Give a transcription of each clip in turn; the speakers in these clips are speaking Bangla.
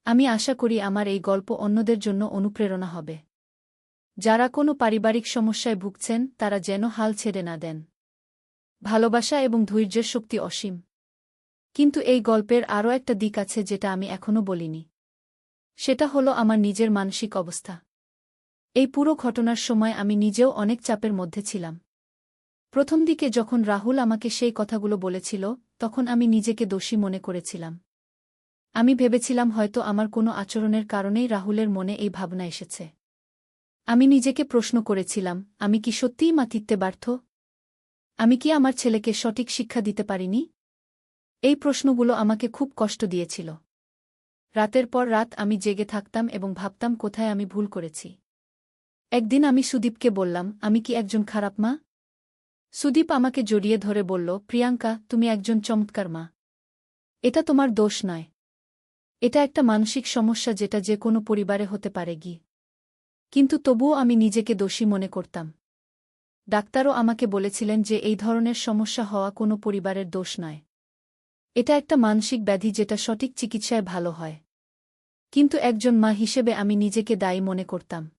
আমি আশা করি আমার এই গল্প অন্যদের জন্য অনুপ্রেরণা হবে। যারা কোনো পারিবারিক সমস্যায় ভুগছেন তারা যেন হাল ছেড়ে না দেন। ভালোবাসা এবং ধৈর্যের শক্তি অসীম। কিন্তু এই গল্পের আরও একটা দিক আছে যেটা আমি এখনো বলিনি। সেটা হলো আমার নিজের মানসিক অবস্থা। এই পুরো ঘটনার সময় আমি নিজেও অনেক চাপের মধ্যে ছিলাম। প্রথম দিকে যখন রাহুল আমাকে সেই কথাগুলো বলেছিল, তখন আমি নিজেকে দোষী মনে করেছিলাম। আমি ভেবেছিলাম হয়তো আমার কোনো আচরণের কারণেই রাহুলের মনে এই ভাবনা এসেছে। আমি নিজেকে প্রশ্ন করেছিলাম, আমি কি সত্যিই মাতৃত্বে ব্যর্থ? আমি কি আমার ছেলেকে সঠিক শিক্ষা দিতে পারিনি? এই প্রশ্নগুলো আমাকে খুব কষ্ট দিয়েছিল। রাতের পর রাত আমি জেগে থাকতাম এবং ভাবতাম কোথায় আমি ভুল করেছি। একদিন আমি সুদীপকে বললাম, আমি কি একজন খারাপ মা? সুদীপ আমাকে জড়িয়ে ধরে বলল, প্রিয়াঙ্কা, তুমি একজন চমৎকার মা। এটা তোমার দোষ নয়। এটা একটা মানসিক সমস্যা যেটা যে কোনো পরিবারে হতে পারে গি। কিন্তু তবুও আমি নিজেকে দোষী মনে করতাম। ডাক্তারও আমাকে বলেছিলেন যে এই ধরনের সমস্যা হওয়া কোনো পরিবারের দোষ নয়। এটা একটা মানসিক ব্যাধি যেটা সঠিক চিকিৎসায় ভালো হয়। কিন্তু একজন মা হিসেবে আমি নিজেকে দায়ী মনে করতাম।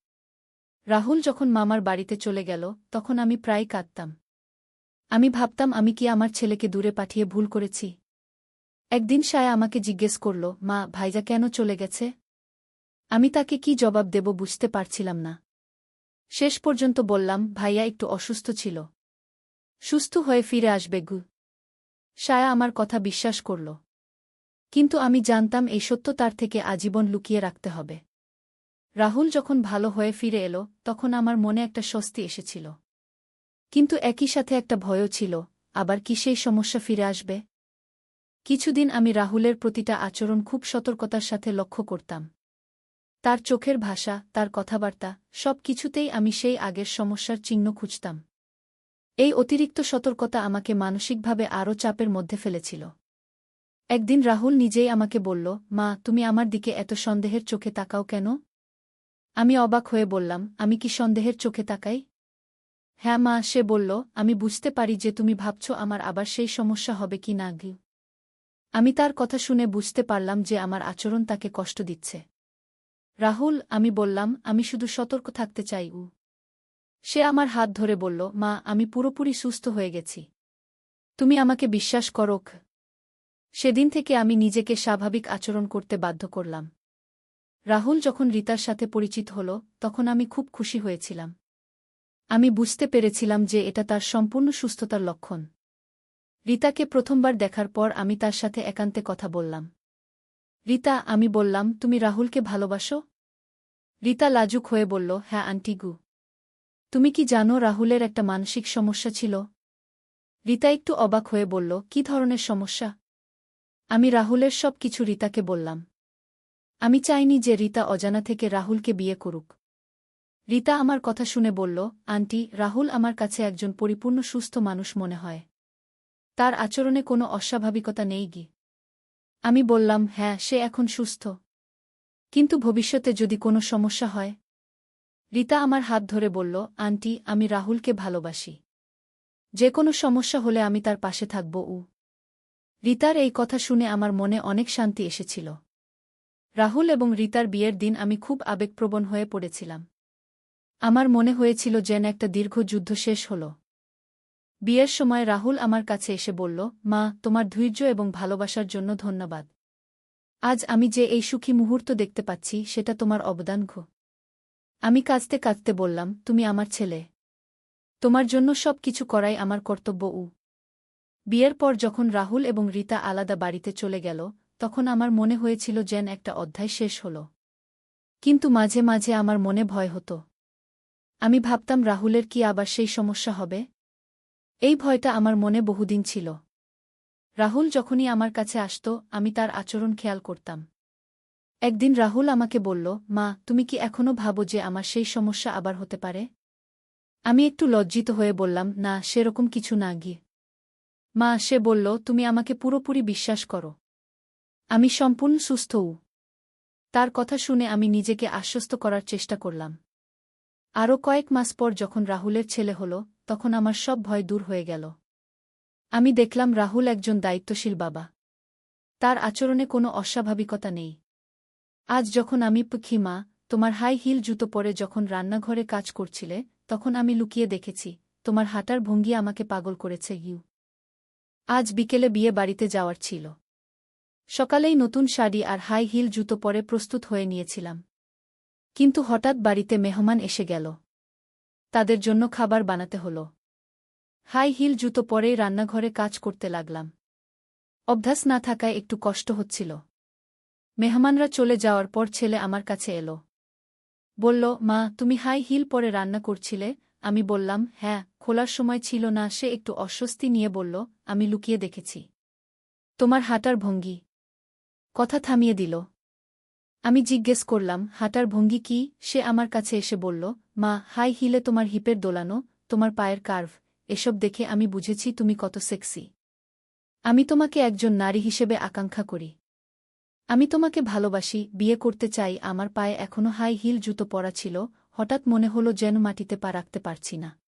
রাহুল যখন মামার বাড়িতে চলে গেল, তখন আমি প্রায় কাঁদতাম। আমি ভাবতাম আমি কি আমার ছেলেকে দূরে পাঠিয়ে ভুল করেছি। একদিন সায়া আমাকে জিজ্ঞেস করল, মা, ভাইজা কেন চলে গেছে? আমি তাকে কি জবাব দেব বুঝতে পারছিলাম না। শেষ পর্যন্ত বললাম, ভাইয়া একটু অসুস্থ ছিল। সুস্থ হয়ে ফিরে আসবে গু। সায়া আমার কথা বিশ্বাস করল। কিন্তু আমি জানতাম এই সত্য তার থেকে আজীবন লুকিয়ে রাখতে হবে। রাহুল যখন ভালো হয়ে ফিরে এলো, তখন আমার মনে একটা স্বস্তি এসেছিল। কিন্তু একই সাথে একটা ভয়ও ছিল, আবার কি সেই সমস্যা ফিরে আসবে? কিছুদিন আমি রাহুলের প্রতিটা আচরণ খুব সতর্কতার সাথে লক্ষ্য করতাম। তার চোখের ভাষা, তার কথাবার্তা, সব কিছুতেই আমি সেই আগের সমস্যার চিহ্ন খুঁজতাম। এই অতিরিক্ত সতর্কতা আমাকে মানসিকভাবে আরও চাপের মধ্যে ফেলেছিল। একদিন রাহুল নিজেই আমাকে বলল, মা, তুমি আমার দিকে এত সন্দেহের চোখে তাকাও কেন? আমি অবাক হয়ে বললাম, আমি কি সন্দেহের চোখে তাকাই? হ্যাঁ মা, সে বলল, আমি বুঝতে পারি যে তুমি ভাবছ আমার আবার সেই সমস্যা হবে কি না গি। আমি তার কথা শুনে বুঝতে পারলাম যে আমার আচরণ তাকে কষ্ট দিচ্ছে। রাহুল, আমি বললাম, আমি শুধু সতর্ক থাকতে চাই। সে আমার হাত ধরে বলল, মা, আমি পুরোপুরি সুস্থ হয়ে গেছি। তুমি আমাকে বিশ্বাস করো। সেদিন থেকে আমি নিজেকে স্বাভাবিক আচরণ করতে বাধ্য করলাম। রাহুল যখন রিতার সাথে পরিচিত হল, তখন আমি খুব খুশি হয়েছিলাম। আমি বুঝতে পেরেছিলাম যে এটা তার সম্পূর্ণ সুস্থতার লক্ষণ। রিতাকে প্রথমবার দেখার পর আমি তার সাথে একান্তে কথা বললাম। রিতা, আমি বললাম, তুমি রাহুলকে ভালোবাসো? রিতা লাজুক হয়ে বলল, হ্যাঁ আন্টি গু। তুমি কি জানো রাহুলের একটা মানসিক সমস্যা ছিল? রিতা একটু অবাক হয়ে বলল, কি ধরনের সমস্যা? আমি রাহুলের সব কিছু রিতাকে বললাম। আমি চাইনি যে রিতা অজানা থেকে রাহুলকে বিয়ে করুক। রিতা আমার কথা শুনে বলল, আন্টি, রাহুল আমার কাছে একজন পরিপূর্ণ সুস্থ মানুষ মনে হয়। তার আচরণে কোনো অস্বাভাবিকতা নেই গি। আমি বললাম, হ্যাঁ, সে এখন সুস্থ। কিন্তু ভবিষ্যতে যদি কোনো সমস্যা হয়? রিতা আমার হাত ধরে বলল, আন্টি, আমি রাহুলকে ভালোবাসি। যে কোনো সমস্যা হলে আমি তার পাশে থাকব। রিতার এই কথা শুনে আমার মনে অনেক শান্তি এসেছিল। রাহুল এবং রিতার বিয়ের দিন আমি খুব আবেগপ্রবণ হয়ে পড়েছিলাম। আমার মনে হয়েছিল যেন একটা দীর্ঘ যুদ্ধ শেষ হল। বিয়ের সময় রাহুল আমার কাছে এসে বলল, মা, তোমার ধৈর্য এবং ভালোবাসার জন্য ধন্যবাদ। আজ আমি যে এই সুখী মুহূর্ত দেখতে পাচ্ছি সেটা তোমার অবদান। আমি কাঁদতে কাঁদতে বললাম, তুমি আমার ছেলে। তোমার জন্য সব কিছু করাই আমার কর্তব্য। বিয়ের পর যখন রাহুল এবং রিতা আলাদা বাড়িতে চলে গেল, তখন আমার মনে হয়েছিল যেন একটা অধ্যায় শেষ হল। কিন্তু মাঝে মাঝে আমার মনে ভয় হতো। আমি ভাবতাম রাহুলের কি আবার সেই সমস্যা হবে? এই ভয়টা আমার মনে বহুদিন ছিল। রাহুল যখনই আমার কাছে আসত, আমি তার আচরণ খেয়াল করতাম। একদিন রাহুল আমাকে বলল, মা, তুমি কি এখনো ভাবো যে আমার সেই সমস্যা আবার হতে পারে? আমি একটু লজ্জিত হয়ে বললাম, না, সেরকম কিছু না গিয়ে। মা, সে বলল, তুমি আমাকে পুরোপুরি বিশ্বাস করো। আমি সম্পূর্ণ সুস্থ। তার কথা শুনে আমি নিজেকে আশ্বস্ত করার চেষ্টা করলাম। আরও কয়েক মাস পর যখন রাহুলের ছেলে হল, তখন আমার সব ভয় দূর হয়ে গেল। আমি দেখলাম রাহুল একজন দায়িত্বশীল বাবা। তার আচরণে কোনো অস্বাভাবিকতা নেই। আজ যখন আমি মা তোমার হাই হিল জুতো পরে যখন রান্নাঘরে কাজ করছিলে তখন আমি লুকিয়ে দেখেছি তোমার হাঁটার ভঙ্গি আমাকে পাগল করেছে আজ বিকেলে বিয়ে বাড়িতে যাওয়ার ছিল। সকালেই নতুন শাড়ি আর হাই হিল জুতো পরে প্রস্তুত হয়ে নিয়েছিলাম। কিন্তু হঠাৎ বাড়িতে মেহমান এসে গেল। তাদের জন্য খাবার বানাতে হলো। হাই হিল জুতো পরেই রান্নাঘরে কাজ করতে লাগলাম। অভ্যাস না থাকায় একটু কষ্ট হচ্ছিল। মেহমানরা চলে যাওয়ার পর ছেলে আমার কাছে এলো। বলল, মা তুমি হাই হিল পরে রান্না করছিলে? আমি বললাম, হ্যাঁ। খোলার সময় ছিল না। সে একটু অস্বস্তি নিয়ে বলল, আমি লুকিয়ে দেখেছি তোমার হাঁটার ভঙ্গি। কথা থামিয়ে দিল। আমি জিজ্ঞেস করলাম, হাঁটার ভঙ্গি কি? সে আমার কাছে এসে বলল, মা হাই হিলে তোমার হিপের দোলানো, তোমার পায়ের কার্ভ, এসব দেখে আমি বুঝেছি তুমি কত সেক্সি। আমি তোমাকে একজন নারী হিসেবে আকাঙ্ক্ষা করি। আমি তোমাকে ভালোবাসি, বিয়ে করতে চাই। আমার পায়ে এখনো হাই হিল জুতো পরা ছিল। হঠাৎ মনে হলো যেন মাটিতে পা রাখতে পারছি না।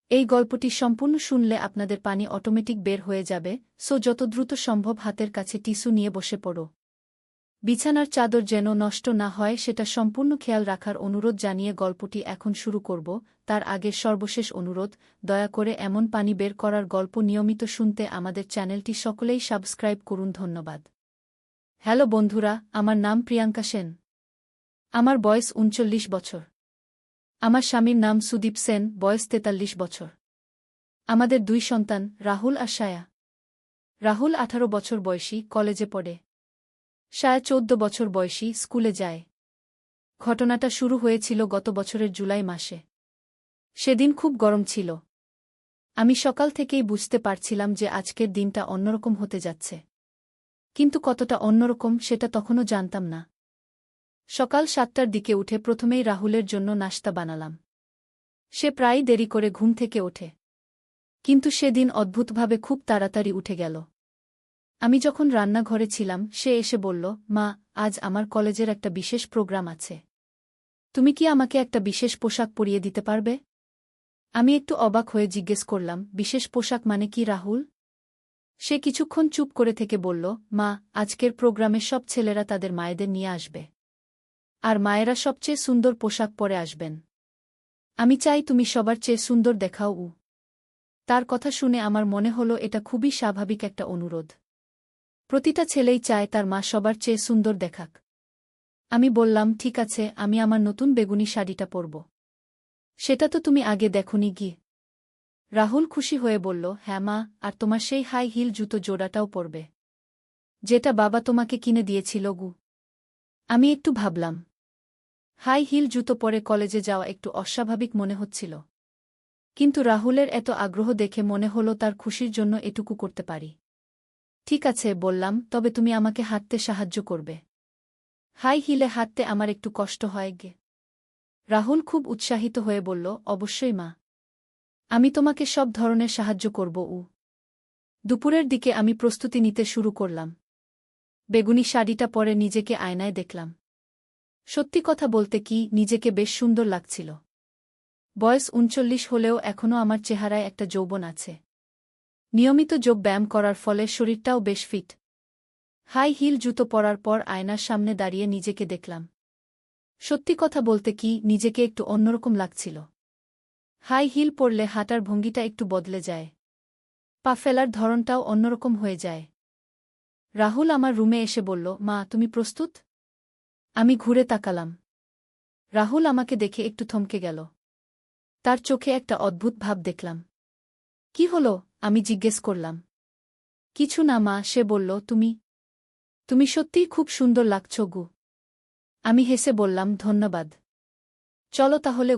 এই গল্পটি সম্পূর্ণ শুনলে আপনাদের পানি অটোমেটিক বের হয়ে যাবে, সো যত দ্রুত সম্ভব হাতের কাছে টিস্যু নিয়ে বসে পড়ো। বিছানার চাদর যেন নষ্ট না হয় সেটা সম্পূর্ণ খেয়াল রাখার অনুরোধ জানিয়ে গল্পটি এখন শুরু করব। তার আগে সর্বশেষ অনুরোধ, দয়া করে এমন পানি বের করার গল্প নিয়মিত শুনতে আমাদের চ্যানেলটি সকলেই সাবস্ক্রাইব করুন। ধন্যবাদ। হ্যালো বন্ধুরা, আমার নাম প্রিয়াঙ্কা সেন। আমার বয়স ৩৯ বছর। আমার স্বামীর নাম সুদীপ সেন, বয়স ৪৩ বছর। আমাদের ২ সন্তান, রাহুল আর সায়া। রাহুল ১৮ বছর বয়সী, কলেজে পড়ে। সায়া ১৪ বছর বয়সী, স্কুলে যায়। ঘটনাটা শুরু হয়েছিল গত বছরের জুলাই মাসে। সেদিন খুব গরম ছিল। আমি সকাল থেকেই বুঝতে পারছিলাম যে আজকের দিনটা অন্যরকম হতে যাচ্ছে। কিন্তু কতটা অন্যরকম সেটা তখনও জানতাম না। সকাল ৭টার দিকে উঠে প্রথমেই রাহুলের জন্য নাশতা বানালাম। সে প্রায়ই দেরি করে ঘুম থেকে ওঠে। কিন্তু সেদিন অদ্ভুতভাবে খুব তাড়াতাড়ি উঠে গেল। আমি যখন রান্নাঘরে ছিলাম সে এসে বলল, মা আজ আমার কলেজের একটা বিশেষ প্রোগ্রাম আছে। তুমি কি আমাকে একটা বিশেষ পোশাক পরিয়ে দিতে পারবে? আমি একটু অবাক হয়ে জিজ্ঞেস করলাম, বিশেষ পোশাক মানে কি রাহুল? সে কিছুক্ষণ চুপ করে থেকে বলল, মা আজকের প্রোগ্রামে সব ছেলেরা তাদের মায়েদের নিয়ে আসবে। আর মায়েরা সবচেয়ে সুন্দর পোশাক পরে আসবেন। আমি চাই তুমি সবার চেয়ে সুন্দর দেখাও। তার কথা শুনে আমার মনে হলো এটা খুবই স্বাভাবিক একটা অনুরোধ। প্রতিটা ছেলেই চায় তার মা সবার চেয়ে সুন্দর দেখাক। আমি বললাম, ঠিক আছে, আমি আমার নতুন বেগুনি শাড়িটা পরব। সেটা তো তুমি আগে দেখোনি গি। রাহুল খুশি হয়ে বলল, হ্যাঁ মা, আর তোমার সেই হাই হিল জুতো জোড়াটাও পরবে, যেটা বাবা তোমাকে কিনে দিয়েছিল গু। আমি একটু ভাবলাম। হাই হিল জুতো পরে কলেজে যাওয়া একটু অস্বাভাবিক মনে হচ্ছিল। কিন্তু রাহুলের এত আগ্রহ দেখে মনে হলো তার খুশির জন্য এটুকু করতে পারি। ঠিক আছে বললাম, তবে তুমি আমাকে হাঁটতে সাহায্য করবে। হাই হিলে হাঁটতে আমার একটু কষ্ট হয় গে। রাহুল খুব উৎসাহিত হয়ে বলল, অবশ্যই মা। আমি তোমাকে সব ধরনের সাহায্য করব। দুপুরের দিকে আমি প্রস্তুতি নিতে শুরু করলাম। বেগুনি শাড়িটা পরে নিজেকে আয়নায় দেখলাম। সত্যি কথা বলতে কি, নিজেকে বেশ সুন্দর লাগছিল। বয়স ৩৯ হলেও এখনও আমার চেহারায় একটা যৌবন আছে। নিয়মিত যোগ ব্যায়াম করার ফলে শরীরটাও বেশ ফিট। হাই হিল জুতো পরার পর আয়নার সামনে দাঁড়িয়ে নিজেকে দেখলাম। সত্যি কথা বলতে কি, নিজেকে একটু অন্যরকম লাগছিল। হাই হিল পরলে হাঁটার ভঙ্গিটা একটু বদলে যায়। পা ফেলার ধরনটাও অন্যরকম হয়ে যায়। রাহুল আমার রুমে এসে বলল, মা তুমি প্রস্তুত? আমি ঘুরে তাকালাম। রাহুল আমাকে দেখে একটু থমকে গেল। তার চোখে একটা অদ্ভুত ভাব দেখলাম। কি হলো? আমি জিজ্ঞেস করলাম। কিছু না মা, সে বলল, তুমি সত্যিই খুব সুন্দর লাগছ গু। আমি হেসে বললাম, ধন্যবাদ। চলো তাহলে।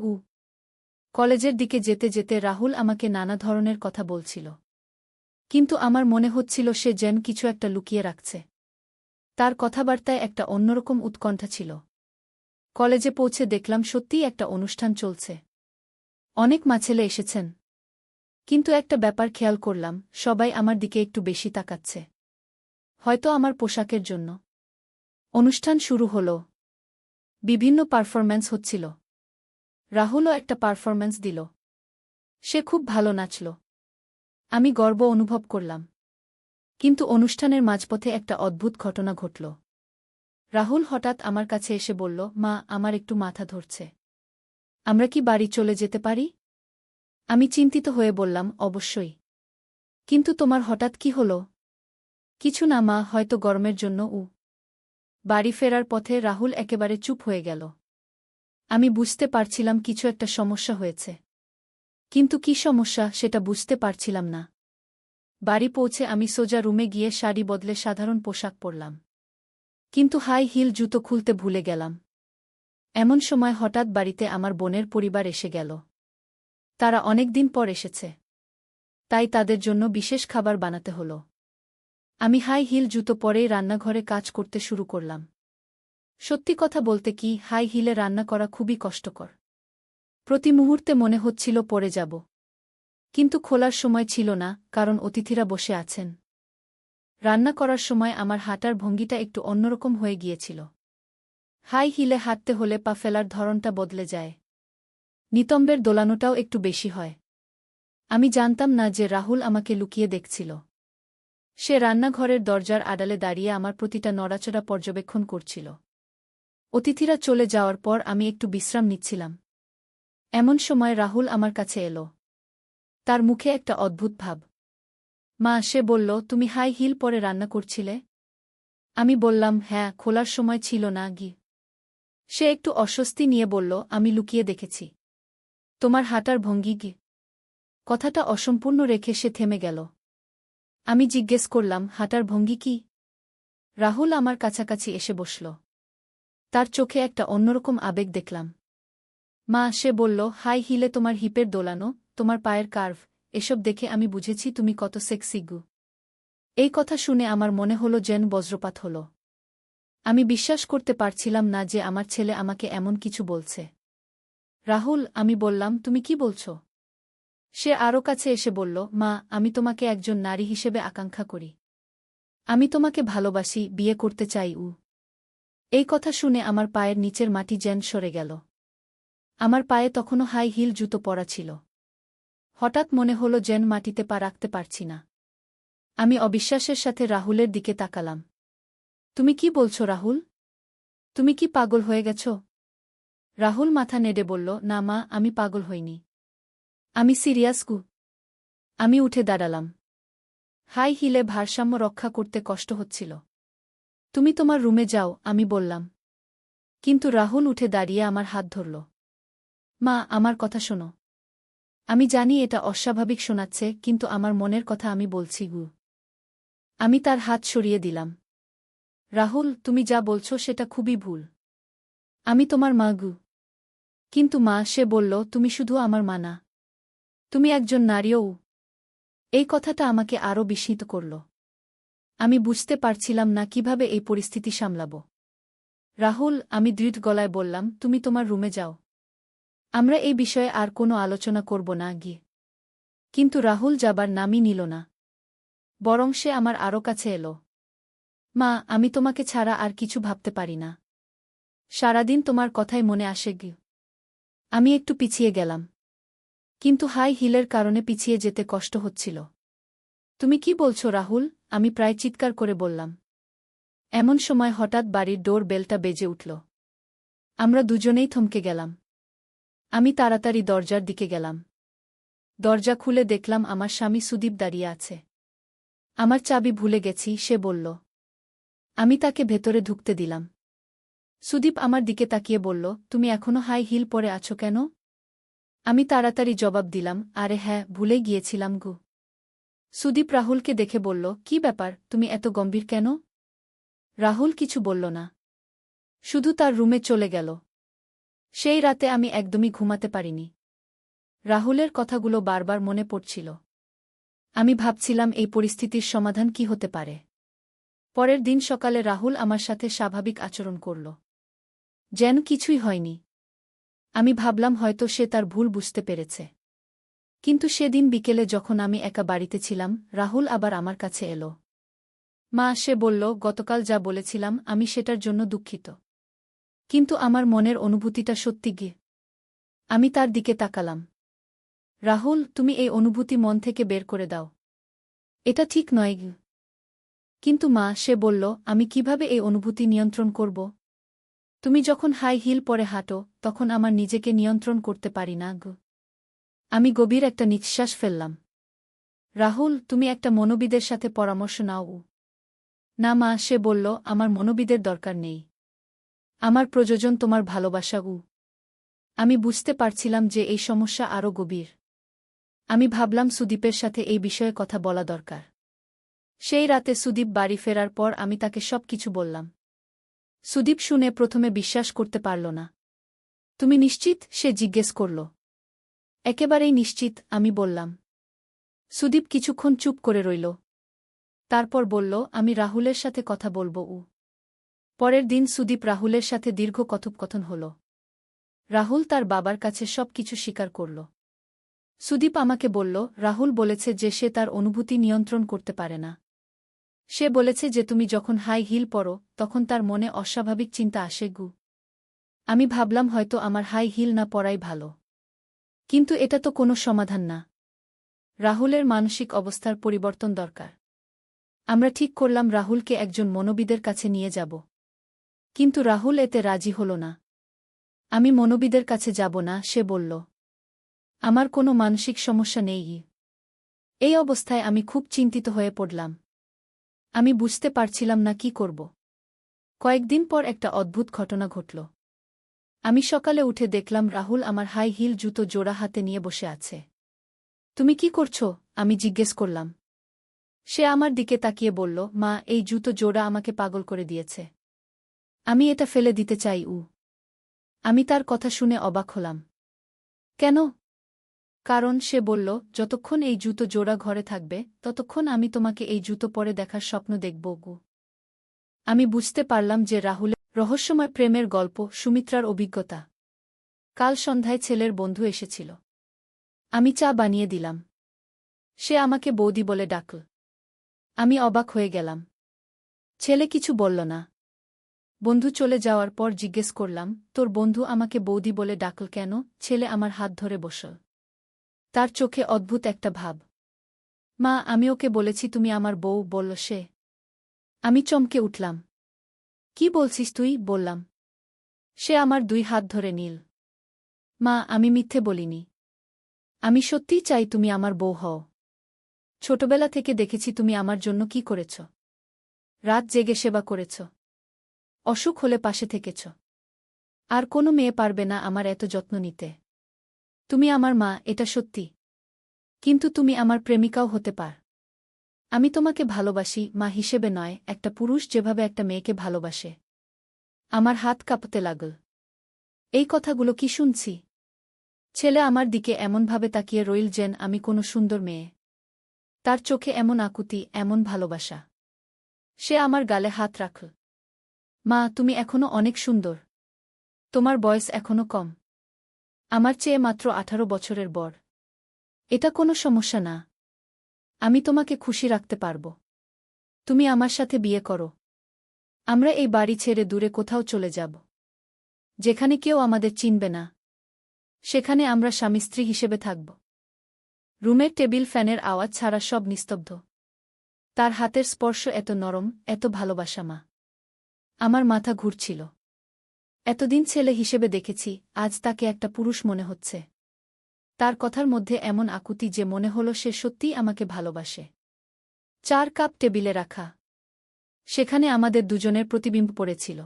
কলেজের দিকে যেতে যেতে রাহুল আমাকে নানা ধরনের কথা বলছিল। কিন্তু আমার মনে হচ্ছিল সে যেন কিছু একটা লুকিয়ে রাখছে। তার কথাবার্তায় একটা অন্যরকম উৎকণ্ঠা ছিল। কলেজে পৌঁছে দেখলাম সত্যিই একটা অনুষ্ঠান চলছে। অনেক ছেলে এসেছেন। কিন্তু একটা ব্যাপার খেয়াল করলাম, সবাই আমার দিকে একটু বেশি তাকাচ্ছে। হয়তো আমার পোশাকের জন্য। অনুষ্ঠান শুরু হল। বিভিন্ন পারফরম্যান্স হচ্ছিল। রাহুলও একটা পারফরম্যান্স দিল। সে খুব ভালো নাচল। আমি গর্ব অনুভব করলাম। কিন্তু অনুষ্ঠানের মাঝপথে একটা অদ্ভুত ঘটনা ঘটল। রাহুল হঠাৎ আমার কাছে এসে বলল, মা, আমার একটু মাথা ধরছে। আমরা কি বাড়ি চলে যেতে পারি? আমি চিন্তিত হয়ে বললাম, অবশ্যই। কিন্তু তোমার হঠাৎ কি হলো? কিছু না মা, হয়তো গরমের জন্য। বাড়ি ফেরার পথে রাহুল একেবারে চুপ হয়ে গেল। আমি বুঝতে পারছিলাম কিছু একটা সমস্যা হয়েছে। কিন্তু কি সমস্যা সেটা বুঝতে পারছিলাম না। বাড়ি পৌঁছে আমি সোজা রুমে গিয়ে শাড়ি বদলে সাধারণ পোশাক পরলাম। কিন্তু হাই হিল জুতো খুলতে ভুলে গেলাম। এমন সময় হঠাৎ বাড়িতে আমার বোনের পরিবার এসে গেল। তারা অনেক দিন পর এসেছে, তাই তাদের জন্য বিশেষ খাবার বানাতে হলো। আমি হাই হিল জুতো পরেই রান্নাঘরে কাজ করতে শুরু করলাম। সত্যি কথা বলতে কি, হাই হিলে রান্না করা খুবই কষ্টকর। প্রতি মুহূর্তে মনে হচ্ছিল পড়ে যাব। কিন্তু খোলার সময় ছিল না, কারণ অতিথিরা বসে আছেন। রান্না করার সময় আমার হাঁটার ভঙ্গিটা একটু অন্যরকম হয়ে গিয়েছিল। হাই হিলে হাঁটতে হলে পা ফেলার ধরনটা বদলে যায়। নিতম্বের দোলানোটাও একটু বেশি হয়। আমি জানতাম না যে রাহুল আমাকে লুকিয়ে দেখছিল। সে রান্নাঘরের দরজার আড়ালে দাঁড়িয়ে আমার প্রতিটা নড়াচড়া পর্যবেক্ষণ করছিল। অতিথিরা চলে যাওয়ার পর আমি একটু বিশ্রাম নিচ্ছিলাম। এমন সময় রাহুল আমার কাছে এলো। তার মুখে একটা অদ্ভুত ভাব। মা, সে বলল, তুমি হাই হিল পরে রান্না করছিলে? আমি বললাম, হ্যাঁ, খোলার সময় ছিল না গি। সে একটু অস্বস্তি নিয়ে বলল, আমি লুকিয়ে দেখেছি। তোমার হাঁটার ভঙ্গি গি। কথাটা অসম্পূর্ণ রেখে সে থেমে গেল। আমি জিজ্ঞেস করলাম, হাঁটার ভঙ্গি কি? রাহুল আমার কাছাকাছি এসে বসল। তার চোখে একটা অন্যরকম আবেগ দেখলাম। মা, সে বলল, হাই হিলে তোমার হিপের দোলানো, তোমার পায়ের কার্ভ, এসব দেখে আমি বুঝেছি তুমি কত সেক্সি গু। এই কথা শুনে আমার মনে হলো যেন বজ্রপাত হল। আমি বিশ্বাস করতে পারছিলাম না যে আমার ছেলে আমাকে এমন কিছু বলছে। রাহুল, আমি বললাম, তুমি কি বলছ? সে আরও কাছে এসে বলল, মা, আমি তোমাকে একজন নারী হিসেবে আকাঙ্ক্ষা করি। আমি তোমাকে ভালোবাসি, বিয়ে করতে চাই। এই কথা শুনে আমার পায়ের নিচের মাটি যেন সরে গেল। আমার পায়ে তখনও হাই হিল জুতো পরা ছিল। হঠাৎ মনে হলো যেন মাটিতে পা রাখতে পারছি না। আমি অবিশ্বাসের সাথে রাহুলের দিকে তাকালাম। তুমি কি বলছো রাহুল? তুমি কি পাগল হয়ে গেছ? রাহুল মাথা নেড়ে বলল, না মা, আমি পাগল হইনি। আমি সিরিয়াস গু। আমি উঠে দাঁড়ালাম। হাই হিলে ভারসাম্য রক্ষা করতে কষ্ট হচ্ছিল। তুমি তোমার রুমে যাও, আমি বললাম। কিন্তু রাহুল উঠে দাঁড়িয়ে আমার হাত ধরল। মা, আমার কথা শোনো। আমি জানি এটা অস্বাভাবিক শোনাচ্ছে, কিন্তু আমার মনের কথা আমি বলছি গু। আমি তার হাত সরিয়ে দিলাম। রাহুল, তুমি যা বলছো সেটা খুবই ভুল। আমি তোমার মা গু। কিন্তু মা, সে বলল, তুমি শুধু আমার মা না, তুমি একজন নারীও। এই কথাটা আমাকে আরও বিস্মিত করল। আমি বুঝতে পারছিলাম না কিভাবে এই পরিস্থিতি সামলাব। রাহুল, আমি দৃঢ় গলায় বললাম, তুমি তোমার রুমে যাও। আমরা এই বিষয়ে আর কোনো আলোচনা করব না গিয়ে। কিন্তু রাহুল যাবার নামই নিল না। বরং সে আমার আরও কাছে এলো। মা, আমি তোমাকে ছাড়া আর কিছু ভাবতে পারি না। সারাদিন তোমার কথাই মনে আসে গি। আমি একটু পিছিয়ে গেলাম। কিন্তু হাই হিলের কারণে পিছিয়ে যেতে কষ্ট হচ্ছিল। তুমি কি বলছো রাহুল? আমি প্রায় চিৎকার করে বললাম। এমন সময় হঠাৎ বাড়ির ডোর বেলটা বেজে উঠল। আমরা দুজনেই থমকে গেলাম। আমি তাড়াতাড়ি দরজার দিকে গেলাম। দরজা খুলে দেখলাম আমার স্বামী সুদীপ দাঁড়িয়ে আছে। আমার চাবি ভুলে গেছি, সে বলল। আমি তাকে ভেতরে ঢুকতে দিলাম। সুদীপ আমার দিকে তাকিয়ে বলল, তুমি এখনো হাই হিল পরে আছো কেন? আমি তাড়াতাড়ি জবাব দিলাম, আরে হ্যাঁ, ভুলে গিয়েছিলাম গু। সুদীপ রাহুলকে দেখে বলল, কি ব্যাপার, তুমি এত গম্ভীর কেন? রাহুল কিছু বলল না। শুধু তার রুমে চলে গেল। সেই রাতে আমি একদমই ঘুমাতে পারিনি। রাহুলের কথাগুলো বারবার মনে পড়ছিল। আমি ভাবছিলাম এই পরিস্থিতির সমাধান কি হতে পারে। পরের দিন সকালে রাহুল আমার সাথে স্বাভাবিক আচরণ করল, যেন কিছুই হয়নি। আমি ভাবলাম হয়তো সে তার ভুল বুঝতে পেরেছে। কিন্তু সেদিন বিকেলে যখন আমি একা বাড়িতে ছিলাম, রাহুল আবার আমার কাছে এলো। মা, সে বলল, গতকাল যা বলেছিলাম আমি সেটার জন্য দুঃখিত। কিন্তু আমার মনের অনুভূতিটা সত্যি গি। আমি তার দিকে তাকালাম। রাহুল, তুমি এই অনুভূতি মন থেকে বের করে দাও। এটা ঠিক নয় গি। কিন্তু মা, সে বলল, আমি কিভাবে এই অনুভূতি নিয়ন্ত্রণ করব? তুমি যখন হাই হিল পরে হাঁটো, তখন আমার নিজেকে নিয়ন্ত্রণ করতে পারি না গো। আমি গভীর একটা নিঃশ্বাস ফেললাম। রাহুল, তুমি একটা মনোবিদের সাথে পরামর্শ নাও। না মা, সে বলল, আমার মনোবিদের দরকার নেই। আমার প্রয়োজন তোমার ভালোবাসা। আমি বুঝতে পারছিলাম যে এই সমস্যা আরও গভীর। আমি ভাবলাম সুদীপের সাথে এই বিষয়ে কথা বলা দরকার। সেই রাতে সুদীপ বাড়ি ফেরার পর আমি তাকে সব কিছু বললাম। সুদীপ শুনে প্রথমে বিশ্বাস করতে পারল না। তুমি নিশ্চিত? সে জিজ্ঞেস করল। একেবারেই নিশ্চিত, আমি বললাম। সুদীপ কিছুক্ষণ চুপ করে রইল। তারপর বলল, আমি রাহুলের সাথে কথা বলবো। পরের দিন সুদীপ রাহুলের সাথে দীর্ঘ কথোপকথন হল। রাহুল তার বাবার কাছে সব কিছু স্বীকার করল। সুদীপ আমাকে বলল, রাহুল বলেছে যে সে তার অনুভূতি নিয়ন্ত্রণ করতে পারে না। সে বলেছে যে তুমি যখন হাই হিল পরো, তখন তার মনে অস্বাভাবিক চিন্তা আসে। আমি ভাবলাম হয়তো আমার হাই হিল না পরাই ভালো। কিন্তু এটা তো কোনো সমাধান না। রাহুলের মানসিক অবস্থার পরিবর্তন দরকার। আমরা ঠিক করলাম রাহুলকে একজন মনোবিদের কাছে নিয়ে যাব। কিন্তু রাহুল এতে রাজি হল না। আমি মনোবিদের কাছে যাব না, সে বলল। আমার কোনো মানসিক সমস্যা নেই। এই অবস্থায় আমি খুব চিন্তিত হয়ে পড়লাম। আমি বুঝতে পারছিলাম না কি করব। কয়েকদিন পর একটা অদ্ভুত ঘটনা ঘটল। আমি সকালে উঠে দেখলাম রাহুল আমার হাই হিল জুতো জোড়া হাতে নিয়ে বসে আছে। তুমি কি করছো? আমি জিজ্ঞেস করলাম। সে আমার দিকে তাকিয়ে বলল, মা, এই জুতো জোড়া আমাকে পাগল করে দিয়েছে। আমি এটা ফেলে দিতে চাই। আমি তার কথা শুনে অবাক হলাম। কেন? কারণ সে বলল, যতক্ষণ এই জুতো জোড়া ঘরে থাকবে, ততক্ষণ আমি তোমাকে এই জুতো পরে দেখার স্বপ্ন দেখব। আমি বুঝতে পারলাম যে রাহুলের রহস্যময় প্রেমের গল্প সুমিত্রার অভিজ্ঞতা। কাল সন্ধ্যায় ছেলের বন্ধু এসেছিল। আমি চা বানিয়ে দিলাম। সে আমাকে বৌদি বলে ডাকল। আমি অবাক হয়ে গেলাম। ছেলে কিছু বলল না। বন্ধু চলে যাওয়ার পর জিজ্ঞেস করলাম, তোর বন্ধু আমাকে বৌদি বলে ডাকল কেন? ছেলে আমার হাত ধরে বসল। তার চোখে অদ্ভুত একটা ভাব। মা, আমি ওকে বলেছি তুমি আমার বউ, বলল সে। আমি চমকে উঠলাম। কি বলছিস তুই? বললাম। সে আমার 2 হাত ধরে নিল। মা, আমি মিথ্যে বলিনি। আমি সত্যিই চাই তুমি আমার বউ হও। ছোটবেলা থেকে দেখেছি তুমি আমার জন্য কি করেছ। রাত জেগে সেবা করেছ। অসুখ হলে পাশে থেকেছ। আর কোনো মেয়ে পারবে না আমার এত যত্ন নিতে। তুমি আমার মা, এটা সত্যি। কিন্তু তুমি আমার প্রেমিকাও হতে পার। আমি তোমাকে ভালোবাসি, মা হিসেবে নয়, একটা পুরুষ যেভাবে একটা মেয়েকে ভালোবাসে। আমার হাত কাঁপতে লাগল। এই কথাগুলো কি শুনছি? ছেলে আমার দিকে এমনভাবে তাকিয়ে রইল যেন আমি কোনো সুন্দর মেয়ে। তার চোখে এমন আকুতি, এমন ভালোবাসা। সে আমার গালে হাত রাখল। মা, তুমি এখনো অনেক সুন্দর। তোমার বয়স এখনো কম। আমার চেয়ে মাত্র 18 বছরের বর। এটা কোনো সমস্যা না। আমি তোমাকে খুশি রাখতে পারব। তুমি আমার সাথে বিয়ে করো। আমরা এই বাড়ি ছেড়ে দূরে কোথাও চলে যাব। যেখানে কেউ আমাদের চিনবে না। সেখানে আমরা স্বামী স্ত্রী হিসেবে থাকব। রুমের টেবিল ফ্যানের আওয়াজ ছাড়া সব নিস্তব্ধ। তার হাতের স্পর্শ এত নরম, এত ভালোবাসা। মা, আমার মাথা ঘুরছিল। এতদিন ছেলে হিসেবে দেখেছি, আজ তাকে একটা পুরুষ মনে হচ্ছে। তার কথার মধ্যে এমন আকুতি যে মনে হলো সে সত্যিই আমাকে ভালোবাসে। 4 কাপ টেবিলে রাখা। সেখানে আমাদের দুজনের প্রতিবিম্ব পড়েছিল।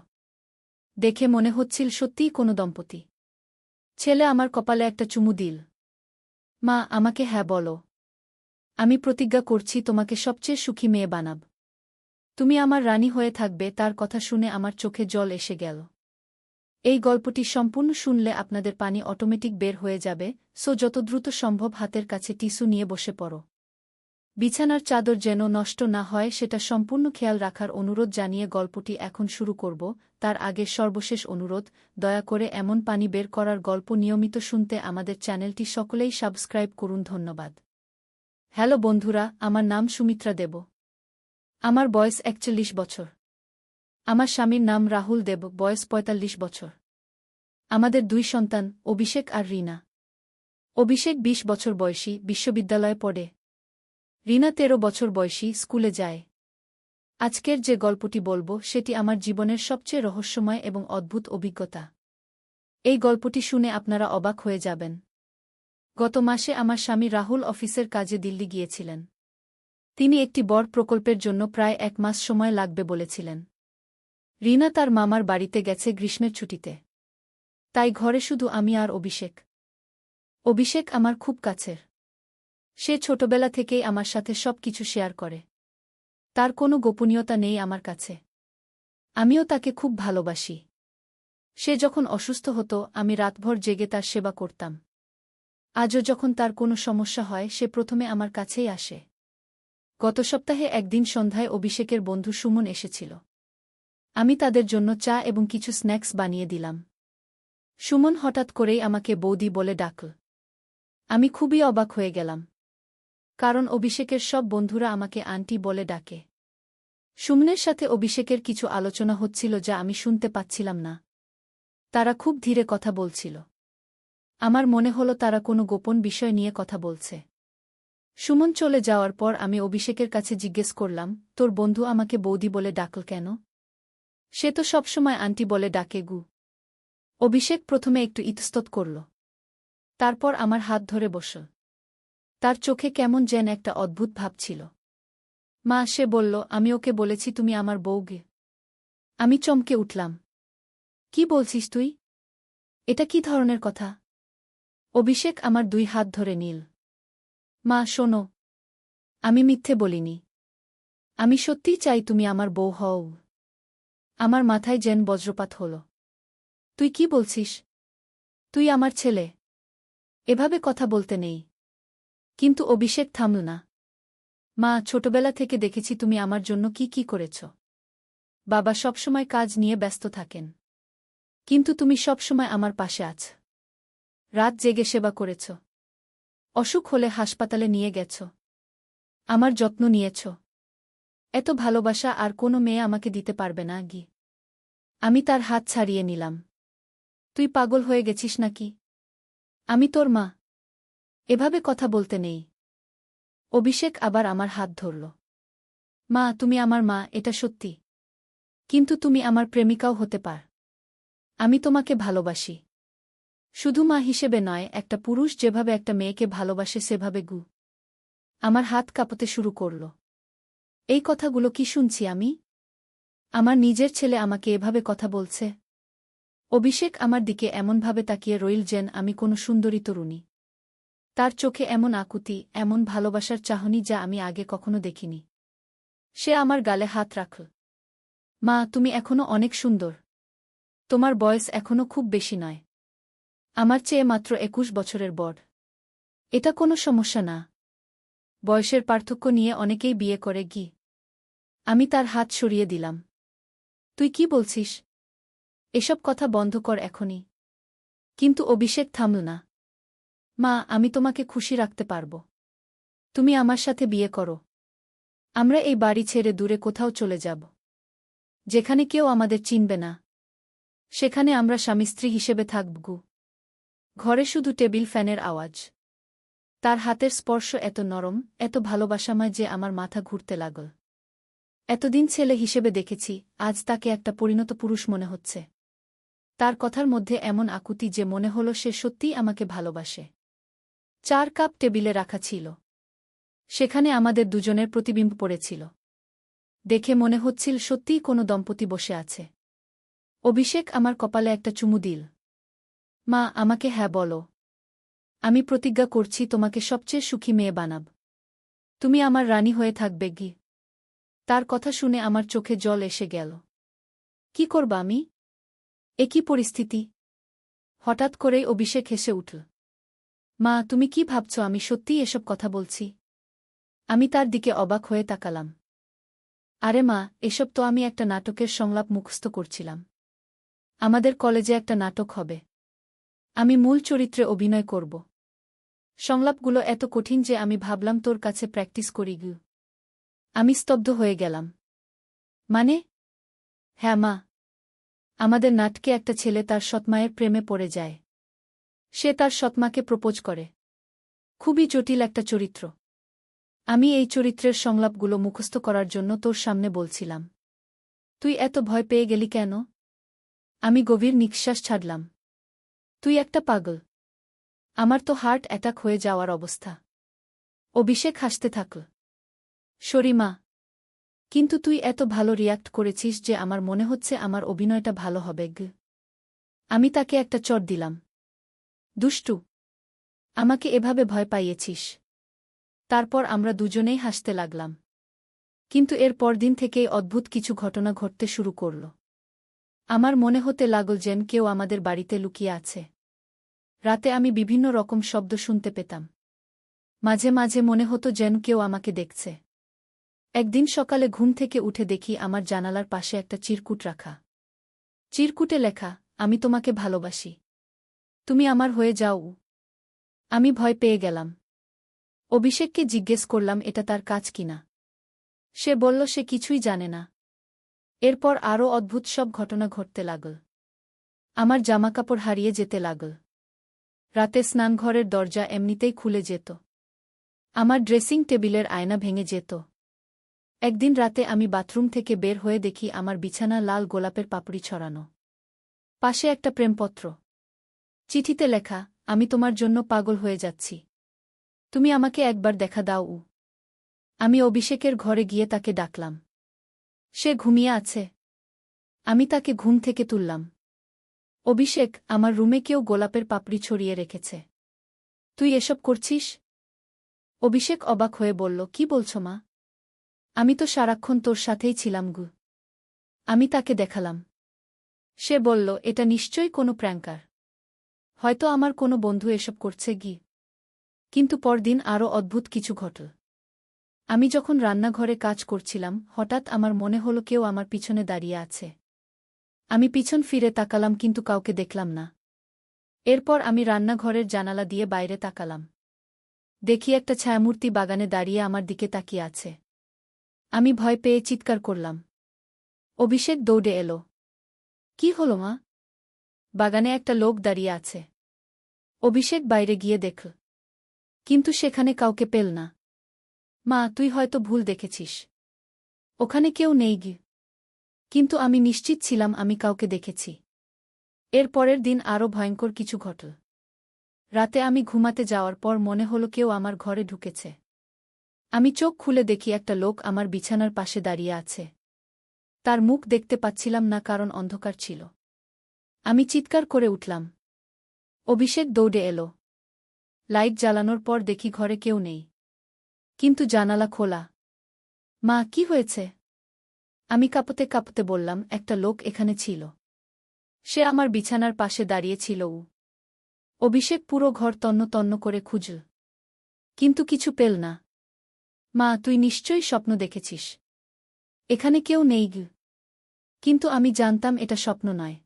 দেখে মনে হচ্ছিল সত্যিই কোনো দম্পতি। ছেলে আমার কপালে একটা চুমু দিল। মা, আমাকে হ্যাঁ বলো। আমি প্রতিজ্ঞা করছি তোমাকে সবচেয়ে সুখী মেয়ে বানাব। তুমি আমার রানী হয়ে থাকবে। তার কথা শুনে আমার চোখে জল এসে গেল। এই গল্পটি সম্পূর্ণ শুনলে আপনাদের পানি অটোমেটিক বের হয়ে যাবে, সো যত দ্রুত সম্ভব হাতের কাছে টিস্যু নিয়ে বসে পড়ো। বিছানার চাদর যেন নষ্ট না হয় সেটা সম্পূর্ণ খেয়াল রাখার অনুরোধ জানিয়ে গল্পটি এখন শুরু করব। তার আগে সর্বশেষ অনুরোধ, দয়া করে এমন পানি বের করার গল্প নিয়মিত শুনতে আমাদের চ্যানেলটি সকলেই সাবস্ক্রাইব করুন। ধন্যবাদ। হ্যালো বন্ধুরা, আমার নাম সুমিত্রা দেব। আমার বয়স 41 বছর। আমার স্বামীর নাম রাহুল দেব, বয়স 45 বছর। আমাদের 2 সন্তান, অভিষেক আর রিনা। অভিষেক 20 বছর বয়সী, বিশ্ববিদ্যালয়ে পড়ে। রিনা 13 বছর বয়সী, স্কুলে যায়। আজকের যে গল্পটি বলবো সেটি আমার জীবনের সবচেয়ে রহস্যময় এবং অদ্ভুত অভিজ্ঞতা। এই গল্পটি শুনে আপনারা অবাক হয়ে যাবেন। গত মাসে আমার স্বামী রাহুল অফিসের কাজে দিল্লি গিয়েছিলেন। তিনি একটি বড় প্রকল্পের জন্য প্রায় 1 মাস সময় লাগবে বলেছিলেন। রিনা তার মামার বাড়িতে গেছে গ্রীষ্মের ছুটিতে। তাই ঘরে শুধু আমি আর অভিষেক। অভিষেক আমার খুব কাছের। সে ছোটবেলা থেকেই আমার সাথে সব কিছু শেয়ার করে। তার কোনো গোপনীয়তা নেই আমার কাছে। আমিও তাকে খুব ভালোবাসি। সে যখন অসুস্থ হতো আমি রাতভর জেগে তার সেবা করতাম। আজও যখন তার কোনো সমস্যা হয় সে প্রথমে আমার কাছেই আসে। গত সপ্তাহে একদিন সন্ধ্যায় অভিষেকের বন্ধু সুমন এসেছিল। আমি তাদের জন্য চা এবং কিছু স্ন্যাক্স বানিয়ে দিলাম। সুমন হঠাৎ করেই আমাকে বৌদি বলে ডাকল। আমি খুবই অবাক হয়ে গেলাম। কারণ অভিষেকের সব বন্ধুরা আমাকে আন্টি বলে ডাকে। সুমনের সাথে অভিষেকের কিছু আলোচনা হচ্ছিল যা আমি শুনতে পাচ্ছিলাম না। তারা খুব ধীরে কথা বলছিল। আমার মনে হলো তারা কোনো গোপন বিষয় নিয়ে কথা বলছে। সুমন চলে যাওয়ার পর আমি অভিষেকের কাছে জিজ্ঞেস করলাম, তোর বন্ধু আমাকে বৌদি বলে ডাকল কেন? সে তো সবসময় আন্টি বলে ডাকে গু। অভিষেক প্রথমে একটু ইতস্তত করল। তারপর আমার হাত ধরে বসল। তার চোখে কেমন যেন একটা অদ্ভুত ভাব ছিল। মা, সে বলল, আমি ওকে বলেছি তুমি আমার বউ গে। আমি চমকে উঠলাম। কি বলছিস তুই? এটা কি ধরনের কথা? অভিষেক আমার 2 হাত ধরে নিল। মা শোনো, আমি মিথ্যে বলিনি। আমি সত্যিই চাই তুমি আমার বউ হও। আমার মাথায় যেন বজ্রপাত হল। তুই কি বলছিস? তুই আমার ছেলে। এভাবে কথা বলতে নেই। কিন্তু অভিষেক থামল না। মা, ছোটবেলা থেকে দেখেছি তুমি আমার জন্য কি কি করেছ। বাবা সবসময় কাজ নিয়ে ব্যস্ত থাকেন। কিন্তু তুমি সবসময় আমার পাশে আছ। রাত জেগে সেবা করেছ। অসুখ হলে হাসপাতালে নিয়ে গেছ। আমার যত্ন নিয়েছ। এত ভালোবাসা আর কোনো মেয়ে আমাকে দিতে পারবে না গি। আমি তার হাত ছাড়িয়ে নিলাম। তুই পাগল হয়ে গেছিস নাকি? আমি তোর মা। এভাবে কথা বলতে নেই। অভিষেক আবার আমার হাত ধরল। মা, তুমি আমার মা, এটা সত্যি। কিন্তু তুমি আমার প্রেমিকাও হতে পার। আমি তোমাকে ভালোবাসি। শুধু মা হিসেবে নয়, একটা পুরুষ যেভাবে একটা মেয়েকে ভালোবাসে সেভাবে গু। আমার হাত কাঁপতে শুরু করল। এই কথাগুলো কি শুনছি আমি? আমার নিজের ছেলে আমাকে এভাবে কথা বলছে। অভিষেক আমার দিকে এমনভাবে তাকিয়ে রইল যেন আমি কোনো সুন্দরী তরুণী। তার চোখে এমন আকুতি, এমন ভালোবাসার চাহনি যা আমি আগে কখনো দেখিনি। সে আমার গালে হাত রাখল। মা, তুমি এখনো অনেক সুন্দর। তোমার বয়স এখনো খুব বেশি নয়। আমার চেয়ে মাত্র 21 বছরের বড়। এটা কোনো সমস্যা না। বয়সের পার্থক্য নিয়ে অনেকেই বিয়ে করে গি। আমি তার হাত সরিয়ে দিলাম। তুই কি বলছিস? এসব কথা বন্ধ কর এখনই। কিন্তু অভিষেক থামল না। মা, আমি তোমাকে খুশি রাখতে পারব। তুমি আমার সাথে বিয়ে করো। আমরা এই বাড়ি ছেড়ে দূরে কোথাও চলে যাব। যেখানে কেউ আমাদের চিনবে না। সেখানে আমরা স্বামী স্ত্রী হিসেবে থাকব গু। ঘরে শুধু টেবিল ফ্যানের আওয়াজ। তার হাতের স্পর্শ এত নরম, এত ভালোবাসাময় যে আমার মাথা ঘুরতে লাগল। এতদিন ছেলে হিসেবে দেখেছি, আজ তাকে একটা পরিণত পুরুষ মনে হচ্ছে। তার কথার মধ্যে এমন আকুতি যে মনে হলো সে সত্যিই আমাকে ভালোবাসে। 4 কাপ টেবিলে রাখা ছিল। সেখানে আমাদের দুজনের প্রতিবিম্ব পড়েছিল। দেখে মনে হচ্ছিল সত্যিই কোনো দম্পতি বসে আছে। অভিষেক আমার কপালে একটা চুমু দিল। মা, আমাকে হ্যাঁ বলো। আমি প্রতিজ্ঞা করছি তোমাকে সবচেয়ে সুখী মেয়ে বানাব। তুমি আমার রানী হয়ে থাকবে গি। তার কথা শুনে আমার চোখে জল এসে গেল। কি করবা আমি? এ কি পরিস্থিতি? হঠাৎ করেই অভিষেক হেসে উঠল। মা, তুমি কি ভাবছ আমি সত্যিই এসব কথা বলছি? আমি তার দিকে অবাক হয়ে তাকালাম। আরে মা, এসব তো আমি একটা নাটকের সংলাপ মুখস্থ করছিলাম। আমাদের কলেজে একটা নাটক হবে। আমি মূল চরিত্রে অভিনয় করব। সংলাপগুলো এত কঠিন যে আমি ভাবলাম তোর কাছে প্র্যাকটিস করি গু। আমি স্তব্ধ হয়ে গেলাম। মানে? হ্যাঁ মা। আমাদের নাটকে একটা ছেলে তার সৎমায়ের প্রেমে পড়ে যায়। সে তার সৎমাকে প্রপোজ করে। খুবই জটিল একটা চরিত্র। আমি এই চরিত্রের সংলাপগুলো মুখস্থ করার জন্য তোর সামনে বলছিলাম। তুই এত ভয় পেয়ে গেলি কেন? আমি গভীর নিঃশ্বাস ছাড়লাম। তুই একটা পাগল। আমার তো হার্ট অ্যাটাক হয়ে যাওয়ার অবস্থা। অভিষেক হাসতে থাকল। শরিমা, কিন্তু তুই এত ভালো রিয়াক্ট করেছিস যে আমার মনে হচ্ছে আমার অভিনয়টা ভালো হবে। আমি তাকে একটা চড় দিলাম। দুষ্টু, আমাকে এভাবে ভয় পাইয়েছিস। তারপর আমরা দুজনেই হাসতে লাগলাম। কিন্তু এর পরদিন থেকেই অদ্ভুত কিছু ঘটনা ঘটতে শুরু করল। আমার মনে হতে লাগল যেন কেউ আমাদের বাড়িতে লুকিয়ে আছে। রাতে আমি বিভিন্ন রকম শব্দ শুনতে পেতাম। মাঝে মাঝে মনে হতো যেন কেউ আমাকে দেখছে। একদিন সকালে ঘুম থেকে উঠে দেখি আমার জানালার পাশে একটা চিরকুট রাখা। চিরকুটে লেখা, আমি তোমাকে ভালোবাসি। তুমি আমার হয়ে যাও। আমি ভয় পেয়ে গেলাম। অভিষেককে জিজ্ঞেস করলাম এটা তার কাজ কিনা। সে বলল সে কিছুই জানে না। এরপর আরও অদ্ভুত সব ঘটনা ঘটতে লাগল। আমার জামাকাপড় হারিয়ে যেতে লাগল। রাতে স্নানঘরের দরজা এমনিতেই খুলে যেত। আমার ড্রেসিং টেবিলের আয়না ভেঙে যেত। একদিন রাতে আমি বাথরুম থেকে বের হয়ে দেখি আমার বিছানা লাল গোলাপের পাপড়ি ছড়ানো। পাশে একটা প্রেমপত্র। চিঠিতে লেখা, আমি তোমার জন্য পাগল হয়ে যাচ্ছি। তুমি আমাকে একবার দেখা দাও। আমি অভিষেকের ঘরে গিয়ে তাকে ডাকলাম। সে ঘুমিয়ে আছে। আমি তাকে ঘুম থেকে তুললাম। অভিষেক, আমার রুমে কেউ গোলাপের পাপড়ি ছড়িয়ে রেখেছে। তুই এসব করছিস? অভিষেক অবাক হয়ে বলল, কি বলছ মা? আমি তো সারাক্ষণ তোর সাথেই ছিলাম গু। আমি তাকে দেখালাম। সে বলল, এটা নিশ্চয়ই কোনো প্র্যাঙ্কার। হয়তো আমার কোনো বন্ধু এসব করছে গি। কিন্তু পরদিন আরও অদ্ভুত কিছু ঘটল। আমি যখন রান্নাঘরে কাজ করছিলাম হঠাৎ আমার মনে হলো কেউ আমার পিছনে দাঁড়িয়ে আছে। আমি পিছন ফিরে তাকালাম কিন্তু কাউকে দেখলাম না। এরপর আমি রান্নাঘরের জানালা দিয়ে বাইরে তাকালাম। দেখি একটা ছায়ামূর্তি বাগানে দাঁড়িয়ে আমার দিকে তাকিয়ে আছে। আমি ভয় পেয়ে চিৎকার করলাম। অভিষেক দৌড়ে এলো। কি হলো মা? বাগানে একটা লোক দাঁড়িয়ে আছে। অভিষেক বাইরে গিয়ে দেখল। কিন্তু সেখানে কাউকে পেল না। মা, তুই হয়তো ভুল দেখেছিস। ওখানে কেউ নেই গি। কিন্তু আমি নিশ্চিত ছিলাম আমি কাউকে দেখেছি। এর পরের দিন আরও ভয়ঙ্কর কিছু ঘটল। রাতে আমি ঘুমাতে যাওয়ার পর মনে হলো কেউ আমার ঘরে ঢুকেছে। আমি চোখ খুলে দেখি একটা লোক আমার বিছানার পাশে দাঁড়িয়ে আছে। তার মুখ দেখতে পাচ্ছিলাম না কারণ অন্ধকার ছিল। আমি চিৎকার করে উঠলাম। অভিষেক দৌড়ে এলো। লাইট জ্বালানোর পর দেখি ঘরে কেউ নেই। কিন্তু জানালা খোলা। মা, কি হয়েছে? আমি কাঁপতে কাঁপতে বললাম, একটা লোক এখানে ছিল। সে আমার বিছানার পাশে দাঁড়িয়ে ছিল। অভিষেক পুরো ঘর তন্ন তন্ন করে খুঁজল। কিন্তু কিছু পেল না। মা, তুই নিশ্চয়ই স্বপ্ন দেখেছিস। এখানে কেউ নেই গি। কিন্তু আমি জানতাম এটা স্বপ্ন নয়।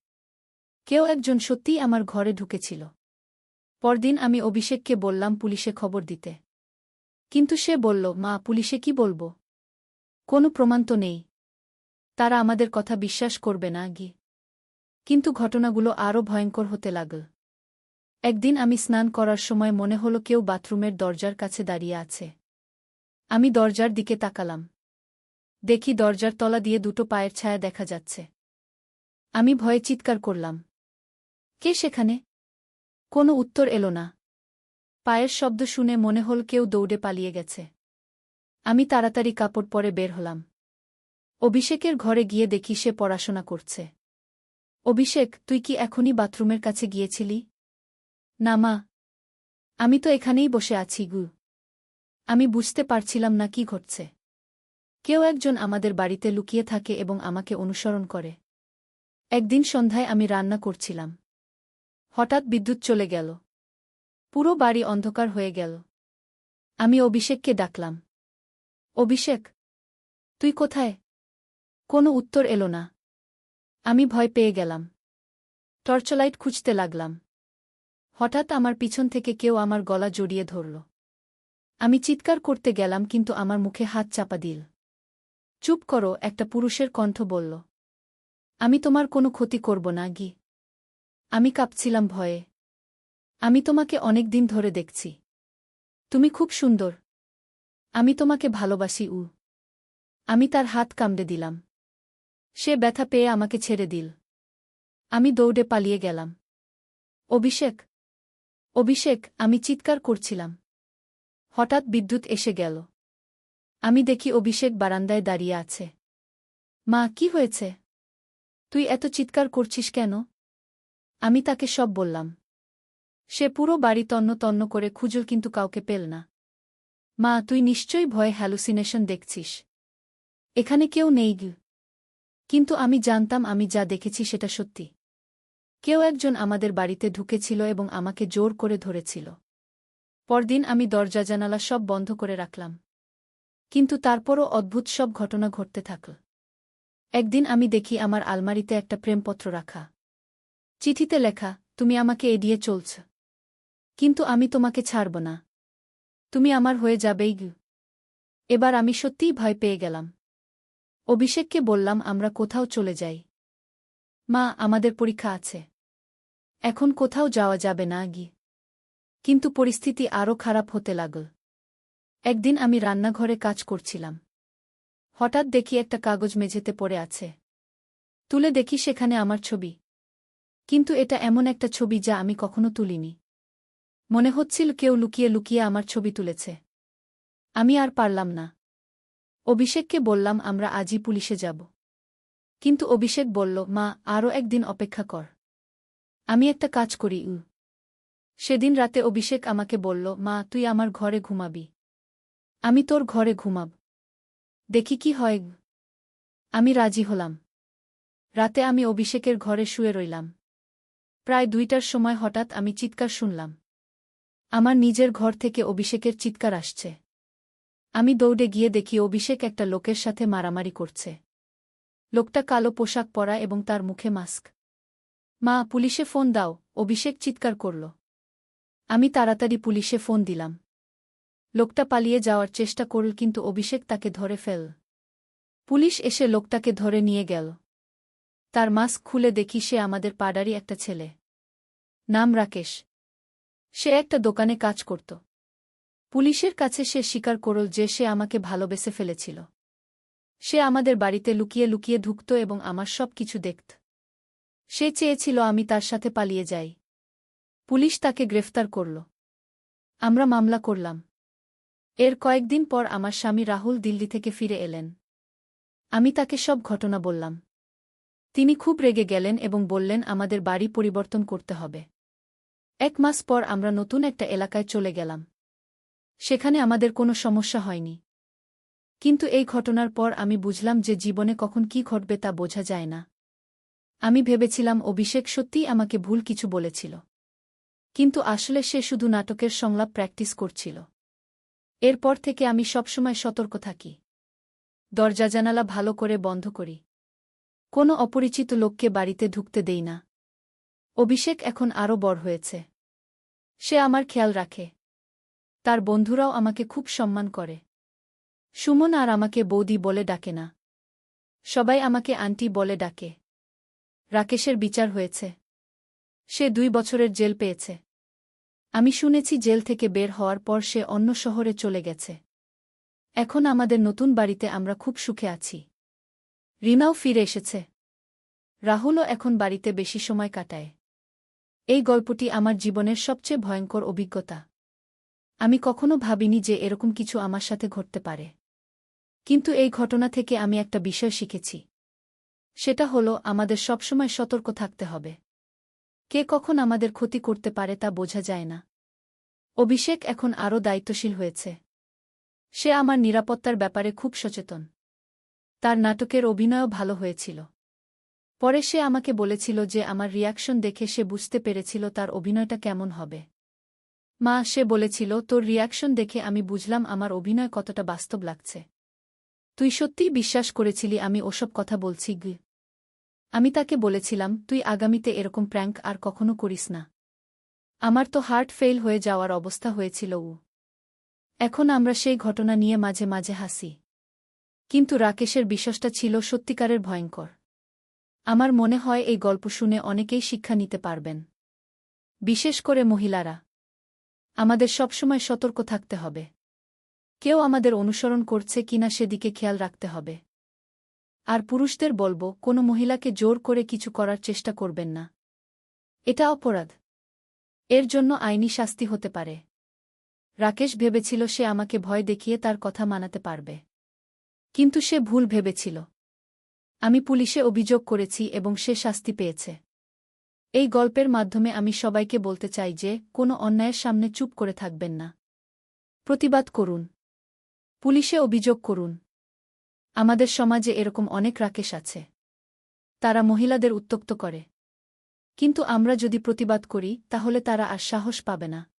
কেউ একজন সত্যিই আমার ঘরে ঢুকেছিল। পরদিন আমি অভিষেককে বললাম পুলিশে খবর দিতে। কিন্তু সে বলল, মা, পুলিশে কি বলবো? কোনো প্রমাণ তো নেই। তারা আমাদের কথা বিশ্বাস করবে না গি। কিন্তু ঘটনাগুলো আরও ভয়ঙ্কর হতে লাগল। একদিন আমি স্নান করার সময় মনে হলো কেউ বাথরুমের দরজার কাছে দাঁড়িয়ে আছে। আমি দরজার দিকে তাকালাম। দেখি দরজার তলা দিয়ে দুটো পায়ের ছায়া দেখা যাচ্ছে। আমি ভয়ে চিৎকার করলাম। কে সেখানে? কোনো উত্তর এলো না। পায়ের শব্দ শুনে মনে হল কেউ দৌড়ে পালিয়ে গেছে। আমি তাড়াতাড়ি কাপড় পরে বের হলাম। অভিষেকের ঘরে গিয়ে দেখি সে পড়াশোনা করছে। অভিষেক, তুই কি এখনই বাথরুমের কাছে গিয়েছিলি? না মা, আমি তো এখানেই বসে আছি গু। আমি বুঝতে পারছিলাম না কি ঘটছে। কেউ একজন আমাদের বাড়িতে লুকিয়ে থাকে এবং আমাকে অনুসরণ করে। একদিন সন্ধ্যায় আমি রান্না করছিলাম। হঠাৎ বিদ্যুৎ চলে গেল। পুরো বাড়ি অন্ধকার হয়ে গেল। আমি অভিষেককে ডাকলাম। অভিষেক, তুই কোথায়? কোনো উত্তর এলো না। আমি ভয় পেয়ে গেলাম। টর্চলাইট খুঁজতে লাগলাম। হঠাৎ আমার পিছন থেকে কেউ আমার গলা জড়িয়ে ধরল। আমি চিৎকার করতে গেলাম কিন্তু আমার মুখে হাত চাপা দিল। চুপ করো, একটা পুরুষের কণ্ঠ বলল। আমি তোমার কোনো ক্ষতি করব না গি। আমি কাঁপছিলাম ভয়ে। আমি তোমাকে অনেক দিন ধরে দেখছি। তুমি খুব সুন্দর। আমি তোমাকে ভালোবাসি। আমি তার হাত কামড়ে দিলাম। সে ব্যথা পেয়ে আমাকে ছেড়ে দিল। আমি দৌড়ে পালিয়ে গেলাম। অভিষেক, অভিষেক, আমি চিৎকার করছিলাম। হঠাৎ বিদ্যুৎ এসে গেল। আমি দেখি অভিষেক বারান্দায় দাঁড়িয়ে আছে। মা, কি হয়েছে? তুই এত চিৎকার করছিস কেন? আমি তাকে সব বললাম। সে পুরো বাড়ি তন্ন তন্ন করে খুঁজল কিন্তু কাউকে পেল না। মা, তুই নিশ্চয়ই ভয়ে হ্যালুসিনেশন দেখছিস। এখানে কেউ নেই। কিন্তু আমি জানতাম আমি যা দেখেছি সেটা সত্যি। কেউ একজন আমাদের বাড়িতে ঢুকেছিল এবং আমাকে জোর করে ধরেছিল। পরদিন আমি দরজা জানালা সব বন্ধ করে রাখলাম। কিন্তু তারপরও অদ্ভুত সব ঘটনা ঘটতে থাকল। একদিন আমি দেখি আমার আলমারিতে একটা প্রেমপত্র রাখা। চিঠিতে লেখা, তুমি আমাকে এড়িয়ে চলছ, কিন্তু আমি তোমাকে ছাড়ব না। তুমি আমার হয়ে যাবেই। এবার আমি সত্যিই ভয় পেয়ে গেলাম। অভিষেককে বললাম আমরা কোথাও চলে যাই। মা, আমাদের পরীক্ষা আছে। এখন কোথাও যাওয়া যাবে না। কিন্তু পরিস্থিতি আরও খারাপ হতে লাগল। একদিন আমি রান্নাঘরে কাজ করছিলাম। হঠাৎ দেখি একটা কাগজ মেঝেতে পড়ে আছে। তুলে দেখি সেখানে আমার ছবি। কিন্তু এটা এমন একটা ছবি যা আমি কখনো তুলিনি। মনে হচ্ছিল কেউ লুকিয়ে লুকিয়ে আমার ছবি তুলেছে। আমি আর পারলাম না। অভিষেককে বললাম আমরা আজই পুলিশে যাব। কিন্তু অভিষেক বলল, মা, আরও একদিন অপেক্ষা কর। আমি একটা কাজ করি। সেদিন রাতে অভিষেক আমাকে বলল, মা, তুই আমার ঘরে ঘুমাবি। আমি তোর ঘরে ঘুমাব। দেখি কি হয়। আমি রাজি হলাম। রাতে আমি অভিষেকের ঘরে শুয়ে রইলাম। প্রায় 2টার সময় হঠাৎ আমি চিৎকার শুনলাম। আমার নিজের ঘর থেকে অভিষেকের চিৎকার আসছে। আমি দৌড়ে গিয়ে দেখি অভিষেক একটা লোকের সাথে মারামারি করছে। লোকটা কালো পোশাক পরা এবং তার মুখে মাস্ক। মা, পুলিশে ফোন দাও, অভিষেক চিৎকার করল। আমি তাড়াতাড়ি পুলিশে ফোন দিলাম। লোকটা পালিয়ে যাওয়ার চেষ্টা করল কিন্তু অভিষেক তাকে ধরে ফেল। পুলিশ এসে লোকটাকে ধরে নিয়ে গেল। তার মাস্ক খুলে দেখি সে আমাদের পাড়ারই একটা ছেলে। নাম রাকেশ। সে একটা দোকানে কাজ করত। পুলিশের কাছে সে স্বীকার করল যে সে আমাকে ভালোবেসে ফেলেছিল। সে আমাদের বাড়িতে লুকিয়ে লুকিয়ে ঢুকত এবং আমার সব কিছু দেখত। সে চেয়েছিল আমি তার সাথে পালিয়ে যাই। পুলিশ তাকে গ্রেফতার করল। আমরা মামলা করলাম। এর কয়েকদিন পর আমার স্বামী রাহুল দিল্লি থেকে ফিরে এলেন। আমি তাকে সব ঘটনা বললাম। তিনি খুব রেগে গেলেন এবং বললেন আমাদের বাড়ি পরিবর্তন করতে হবে। 1 মাস পর আমরা নতুন একটা এলাকায় চলে গেলাম। সেখানে আমাদের কোনো সমস্যা হয়নি। কিন্তু এই ঘটনার পর আমি বুঝলাম যে জীবনে কখন কি ঘটবে তা বোঝা যায় না। আমি ভেবেছিলাম অভিষেক সত্যিই আমাকে ভুল কিছু বলেছিল। কিন্তু আসলে সে শুধু নাটকের সংলাপ প্র্যাকটিস করছিল। এরপর থেকে আমি সবসময় সতর্ক থাকি। দরজা জানালা ভালো করে বন্ধ করি। কোনো অপরিচিত লোককে বাড়িতে ঢুকতে দেই না। অভিষেক এখন আরও বড় হয়েছে। সে আমার খেয়াল রাখে। তার বন্ধুরাও আমাকে খুব সম্মান করে। সুমন আর আমাকে বৌদি বলে ডাকে না। সবাই আমাকে আন্টি বলে ডাকে। রাকেশের বিচার হয়েছে। সে 2 বছরের জেল পেয়েছে। আমি শুনেছি জেল থেকে বের হওয়ার পর সে অন্য শহরে চলে গেছে। এখন আমাদের নতুন বাড়িতে আমরা খুব সুখে আছি। রিনাও ফিরে এসেছে। রাহুলও এখন বাড়িতে বেশি সময় কাটায়। এই গল্পটি আমার জীবনের সবচেয়ে ভয়ঙ্কর অভিজ্ঞতা। আমি কখনো ভাবিনি যে এরকম কিছু আমার সাথে ঘটতে পারে। কিন্তু এই ঘটনা থেকে আমি একটা বিষয় শিখেছি। সেটা হলো আমাদের সবসময় সতর্ক থাকতে হবে। কে কখন আমাদের ক্ষতি করতে পারে তা বোঝা যায় না। অভিষেক এখন আরও দায়িত্বশীল হয়েছে। সে আমার নিরাপত্তার ব্যাপারে খুব সচেতন। তার নাটকের অভিনয়ও ভালো হয়েছিল। পরে সে আমাকে বলেছিল যে আমার রিয়াকশন দেখে সে বুঝতে পেরেছিল তার অভিনয়টা কেমন হবে। মা, সে বলেছিল তোর রিয়াকশন দেখে আমি বুঝলাম আমার অভিনয় কতটা বাস্তব লাগছে। তুই সত্যিই বিশ্বাস করেছিলি আমি ওসব কথা বলছি? আমি তাকে বলেছিলাম তুই আগামীতে এরকম প্র্যাঙ্ক আর কখনো করিস না। আমার তো হার্ট ফেল হয়ে যাওয়ার অবস্থা হয়েছিল। এখন আমরা সেই ঘটনা নিয়ে মাঝে মাঝে হাসি। কিন্তু রাকেশের বিশ্বাসটা ছিল সত্যিকারের ভয়ঙ্কর। আমার মনে হয় এই গল্প শুনে অনেকেই শিক্ষা নিতে পারবেন। বিশেষ করে মহিলারা। আমাদের সবসময় সতর্ক থাকতে হবে। কেউ আমাদের অনুসরণ করছে কিনা সেদিকে খেয়াল রাখতে হবে। আর পুরুষদের বলব, কোনো মহিলাকে জোর করে কিছু করার চেষ্টা করবেন না। এটা অপরাধ। এর জন্য আইনি শাস্তি হতে পারে। রাকেশ ভেবেছিল সে আমাকে ভয় দেখিয়ে তার কথা মানাতে পারবে। কিন্তু সে ভুল ভেবেছিল। আমি পুলিশে অভিযোগ করেছি এবং সে শাস্তি পেয়েছে। এই গল্পের মাধ্যমে আমি সবাইকে বলতে চাই যে, কোনো অন্যায়ের সামনে চুপ করে থাকবেন না। প্রতিবাদ করুন। পুলিশে অভিযোগ করুন। আমাদের সমাজে এরকম অনেক রাকেশ আছে। তারা মহিলাদের উত্ত্যক্ত করে। কিন্তু আমরা যদি প্রতিবাদ করি তাহলে তারা আর সাহস পাবে না।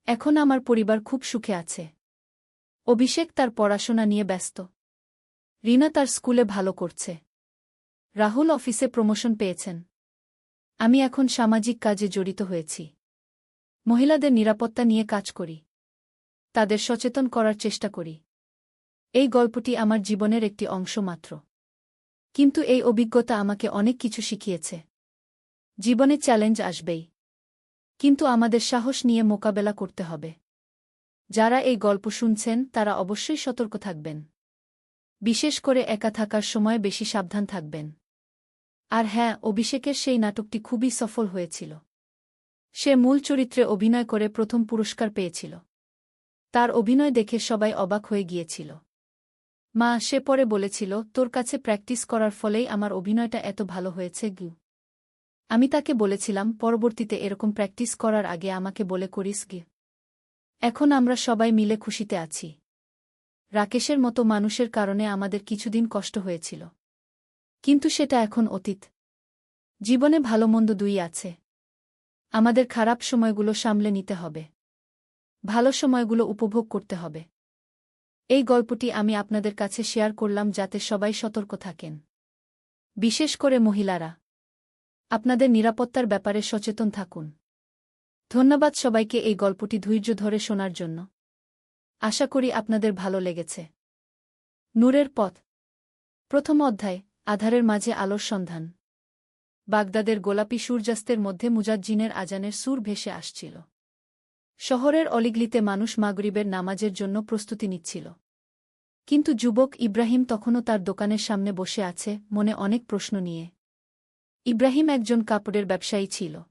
এখন আমার পরিবার খুব সুখে আছে। অভিষেক তার পড়াশোনা নিয়ে ব্যস্ত। রিনা তার স্কুলে ভালো করছে। রাহুল অফিসে প্রমোশন পেয়েছেন। আমি এখন সামাজিক কাজে জড়িত হয়েছি। মহিলাদের নিরাপত্তা নিয়ে কাজ করি। তাদের সচেতন করার চেষ্টা করি। এই গল্পটি আমার জীবনের একটি অংশ মাত্র। কিন্তু এই অভিজ্ঞতা আমাকে অনেক কিছু শিখিয়েছে। জীবনে চ্যালেঞ্জ আসবেই। কিন্তু আমাদের সাহস নিয়ে মোকাবেলা করতে হবে। যারা এই গল্প শুনছেন তারা অবশ্যই সতর্ক থাকবেন। বিশেষ করে একা থাকার সময় বেশি সাবধান থাকবেন। আর হ্যাঁ, অভিষেকের সেই নাটকটি খুবই সফল হয়েছিল। সে মূল চরিত্রে অভিনয় করে প্রথম পুরস্কার পেয়েছিল। তার অভিনয় দেখে সবাই অবাক হয়ে গিয়েছিল। মা, সে পরে বলেছিল, তোর কাছে প্র্যাকটিস করার ফলেই আমার অভিনয়টা এত ভালো হয়েছে গু। আমি তাকে বলেছিলাম, পরবর্তীতে এরকম প্র্যাকটিস করার আগে আমাকে বলে করিস গে। এখন আমরা সবাই মিলে খুশিতে আছি। রাকেশের মতো মানুষের কারণে আমাদের কিছুদিন কষ্ট হয়েছিল। কিন্তু সেটা এখন অতীত। জীবনে ভালো মন্দ দুই আছে। আমাদের খারাপ সময়গুলো সামলে নিতে হবে। ভালো সময়গুলো উপভোগ করতে হবে। এই গল্পটি আমি আপনাদের কাছে শেয়ার করলাম যাতে সবাই সতর্ক থাকেন। বিশেষ করে মহিলারা। আপনাদের নিরাপত্তার ব্যাপারে সচেতন থাকুন। ধন্যবাদ সবাইকে এই গল্পটি ধৈর্য ধরে শোনার জন্য। আশা করি আপনাদের ভালো লেগেছে। নূরের পথ। প্রথম অধ্যায়, আধারের মাঝে আলোর সন্ধান। বাগদাদের গোলাপি সূর্যাস্তের মধ্যে মুজাজ্জিনের আজানের সুর ভেসে আসছিল। শহরের অলিগলিতে মানুষ মাগরিবের নামাজের জন্য প্রস্তুতি নিচ্ছিল। কিন্তু যুবক ইব্রাহিম তখনও তার দোকানের সামনে বসে আছে, মনে অনেক প্রশ্ন নিয়ে। ইব্রাহিম একজন কাপড়ের ব্যবসায়ী ছিল।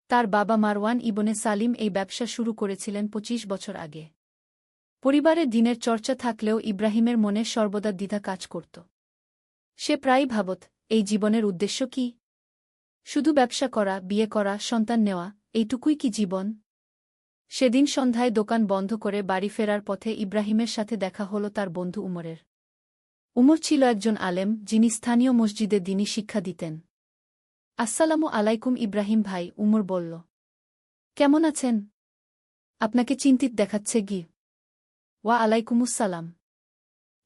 তার বাবা মারওয়ান ইবনে সালিম এই ব্যবসা শুরু করেছিলেন ২৫ বছর আগে। পরিবারের দিনের চর্চা থাকলেও ইব্রাহিমের মনে সর্বদা দ্বিধা কাজ করত। সে প্রায়ই ভাবত, এই জীবনের উদ্দেশ্য কি? শুধু ব্যবসা করা, বিয়ে করা, সন্তান নেওয়া, এইটুকুই কি জীবন? সেদিন সন্ধ্যায় দোকান বন্ধ করে বাড়ি ফেরার পথে ইব্রাহিমের সাথে দেখা হল তার বন্ধু উমরের। উমর ছিল একজন আলেম, যিনি স্থানীয় মসজিদে দ্বীনী শিক্ষা দিতেন। আসসালামু আলাইকুম ইব্রাহিম ভাই, উমর বলল। কেমন আছেন? আপনাকে চিন্তিত দেখাচ্ছে গি। ওয়া আলাইকুমুসসালাম।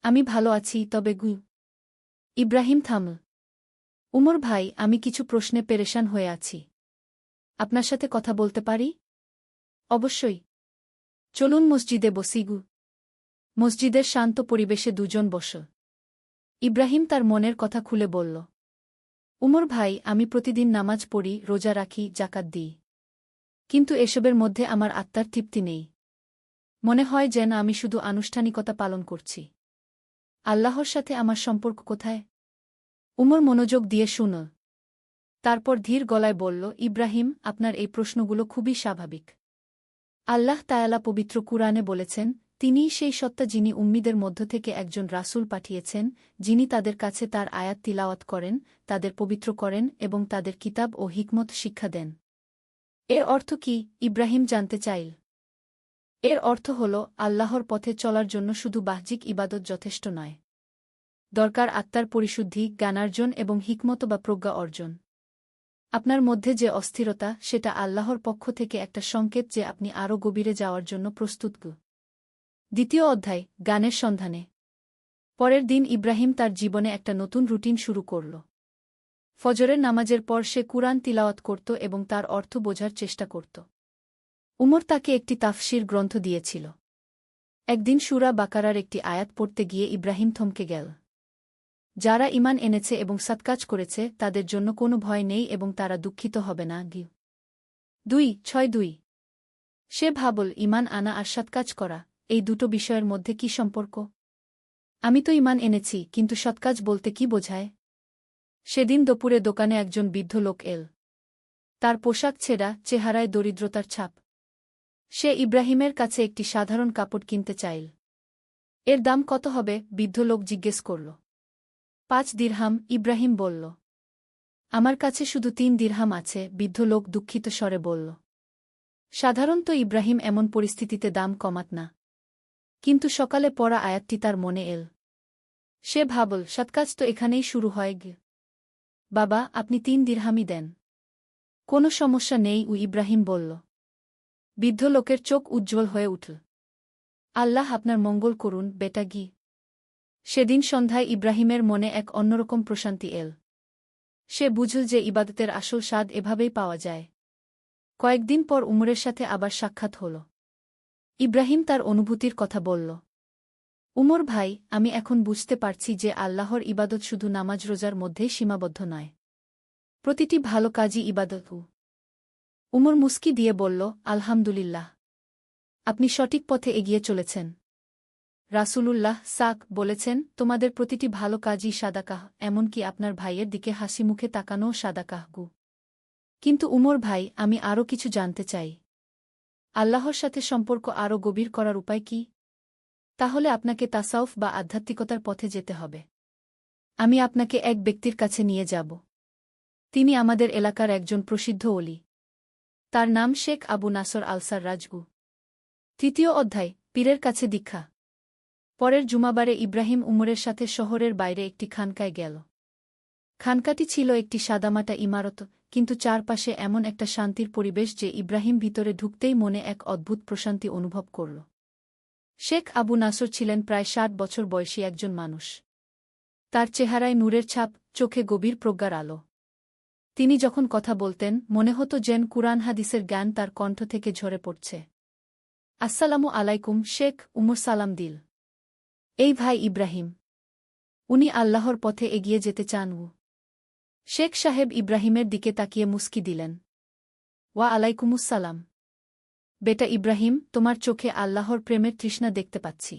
আমি ভালো আছি, তবে গু। ইব্রাহিম থামল। উমর ভাই, আমি কিছু প্রশ্নে পেরেশান হয়ে আছি। আপনার সাথে কথা বলতে পারি? অবশ্যই। চলুন মসজিদে বসি গু। মসজিদের শান্ত পরিবেশে দুজন বসল। ইব্রাহিম তার মনের কথা খুলে বলল। উমর ভাই, আমি প্রতিদিন নামাজ পড়ি, রোজা রাখি, জাকাত দিই। কিন্তু এসবের মধ্যে আমার আত্মার তৃপ্তি নেই। মনে হয় যেন আমি শুধু আনুষ্ঠানিকতা পালন করছি। আল্লাহর সাথে আমার সম্পর্ক কোথায়? উমর মনোযোগ দিয়ে শুনল। তারপর ধীর গলায় বলল, ইব্রাহিম, আপনার এই প্রশ্নগুলো খুবই স্বাভাবিক। আল্লাহ তায়ালা পবিত্র কুরআনে বলেছেন, তিনিই সেই সত্তা যিনি উম্মীদের মধ্য থেকে একজন রাসূল পাঠিয়েছেন, যিনি তাদের কাছে তার আয়াত তিলাওয়াত করেন, তাদের পবিত্র করেন এবং তাদের কিতাব ও হিকমত শিক্ষা দেন। এর অর্থ কি? ইব্রাহিম জানতে চাইল। এর অর্থ হল, আল্লাহর পথে চলার জন্য শুধু বাহ্যিক ইবাদত যথেষ্ট নয়। দরকার আত্মার পরিশুদ্ধি, জ্ঞানার্জন এবং হিকমত বা প্রজ্ঞা অর্জন। আপনার মধ্যে যে অস্থিরতা, সেটা আল্লাহর পক্ষ থেকে একটা সংকেত যে আপনি আরও গভীরে যাওয়ার জন্য প্রস্তুত। দ্বিতীয় অধ্যায়, জ্ঞানের সন্ধানে। পরের দিন ইব্রাহিম তার জীবনে একটা নতুন রুটিন শুরু করল। ফজরের নামাজের পর সে কুরআন তিলাওয়াত করত এবং তার অর্থ বোঝার চেষ্টা করত। উমর তাকে একটি তাফসির গ্রন্থ দিয়েছিল। একদিন সূরা বাকারার একটি আয়াত পড়তে গিয়ে ইব্রাহিম থমকে গেল। যারা ঈমান এনেছে এবং সৎকাজ করেছে তাদের জন্য কোনো ভয় নেই এবং তারা দুঃখিত হবে না। 2:6-2 সে ভাবল, ঈমান আনা আর সৎকাজ করা, এই দুটো বিষয়ের মধ্যে কি সম্পর্ক? আমি তো ঈমান এনেছি, কিন্তু সৎকাজ বলতে কি বোঝায়? সেদিন দুপুরে দোকানে একজন বৃদ্ধ লোক এল। তার পোশাক ছেঁড়া, চেহারায় দরিদ্রতার ছাপ। সে ইব্রাহিমের কাছে একটি সাধারণ কাপড় কিনতে চাইল। এর দাম কত হবে? বৃদ্ধ লোক জিজ্ঞেস করল। 5 দিরহাম, ইব্রাহিম বলল। আমার কাছে শুধু 3 দিরহাম আছে, বৃদ্ধ লোক দুঃখিত স্বরে বলল। সাধারণত ইব্রাহিম এমন পরিস্থিতিতে দাম কমাত না। কিন্তু সকালে পড়া আয়াতটি তার মনে এল। সে ভাবল, সৎকাজ তো এখানেই শুরু হয়। বাবা, আপনি 3 দিরহামই দেন। কোনো সমস্যা নেই, ইব্রাহিম বলল। বৃদ্ধ লোকের চোখ উজ্জ্বল হয়ে উঠল। আল্লাহ আপনার মঙ্গল করুন, বেটা গি। সেদিন সন্ধ্যায় ইব্রাহিমের মনে এক অন্যরকম প্রশান্তি এল। সে বুঝল যে ইবাদতের আসল স্বাদ এভাবেই পাওয়া যায়। কয়েকদিন পর উমরের সাথে আবার সাক্ষাৎ হল। ইব্রাহিম তার অনুভূতির কথা বলল। উমর ভাই, আমি এখন বুঝতে পারছি যে আল্লাহর ইবাদত শুধু নামাজ রোজার মধ্যেই সীমাবদ্ধ নয়। প্রতিটি ভালো কাজই ইবাদত। উমর মুস্কি দিয়ে বলল, আলহামদুলিল্লাহ। আপনি সঠিক পথে এগিয়ে চলেছেন। রাসূলুল্লাহ বলেছেন, তোমাদের প্রতিটি ভালো কাজই সাদাকাহ, এমনকি আপনার ভাইয়ের দিকে হাসি মুখে তাকানোও সাদাকাহ। কিন্তু উমর ভাই, আমি আরও কিছু জানতে চাই। আল্লাহর সাথে সম্পর্ক আরও গভীর করার উপায় কি? তাহলে আপনাকে তাসাউফ বা আধ্যাত্মিকতার পথে যেতে হবে। আমি আপনাকে এক ব্যক্তির কাছে নিয়ে যাব। তিনি আমাদের এলাকার একজন প্রসিদ্ধ ওলি। তার নাম শেখ আবু নাসর আলসার রাজগু। 3য় অধ্যায়, পীরের কাছে দীক্ষা। পরের জুমাবারে ইব্রাহিম উমরের সাথে শহরের বাইরে একটি খানকায় গেল। খানকাটি ছিল একটি সাদামাটা ইমারত, কিন্তু চারপাশে এমন একটা শান্তির পরিবেশ যে ইব্রাহিম ভিতরে ঢুকতেই মনে এক অদ্ভুত প্রশান্তি অনুভব করল। শেখ আবু নাসর ছিলেন প্রায় 60 বছর বয়সী একজন মানুষ। তার চেহারায় নূরের ছাপ, চোখে গভীর প্রজ্ঞার আলো। তিনি যখন কথা বলতেন, মনে হতো যেন কুরআন হাদিসের জ্ঞান তার কণ্ঠ থেকে ঝরে পড়ছে। আসসালামু আলাইকুম শেখ, উমর সালাম দিল। এই ভাই ইব্রাহিম। উনি আল্লাহর পথে এগিয়ে যেতে চান। শেখ সাহেব ইব্রাহিমের দিকে তাকিয়ে মুস্কি দিলেন। ওয়া আলাইকুমুসসালাম। বেটা ইব্রাহিম, তোমার চোখে আল্লাহর প্রেমের তৃষ্ণা দেখতে পাচ্ছি।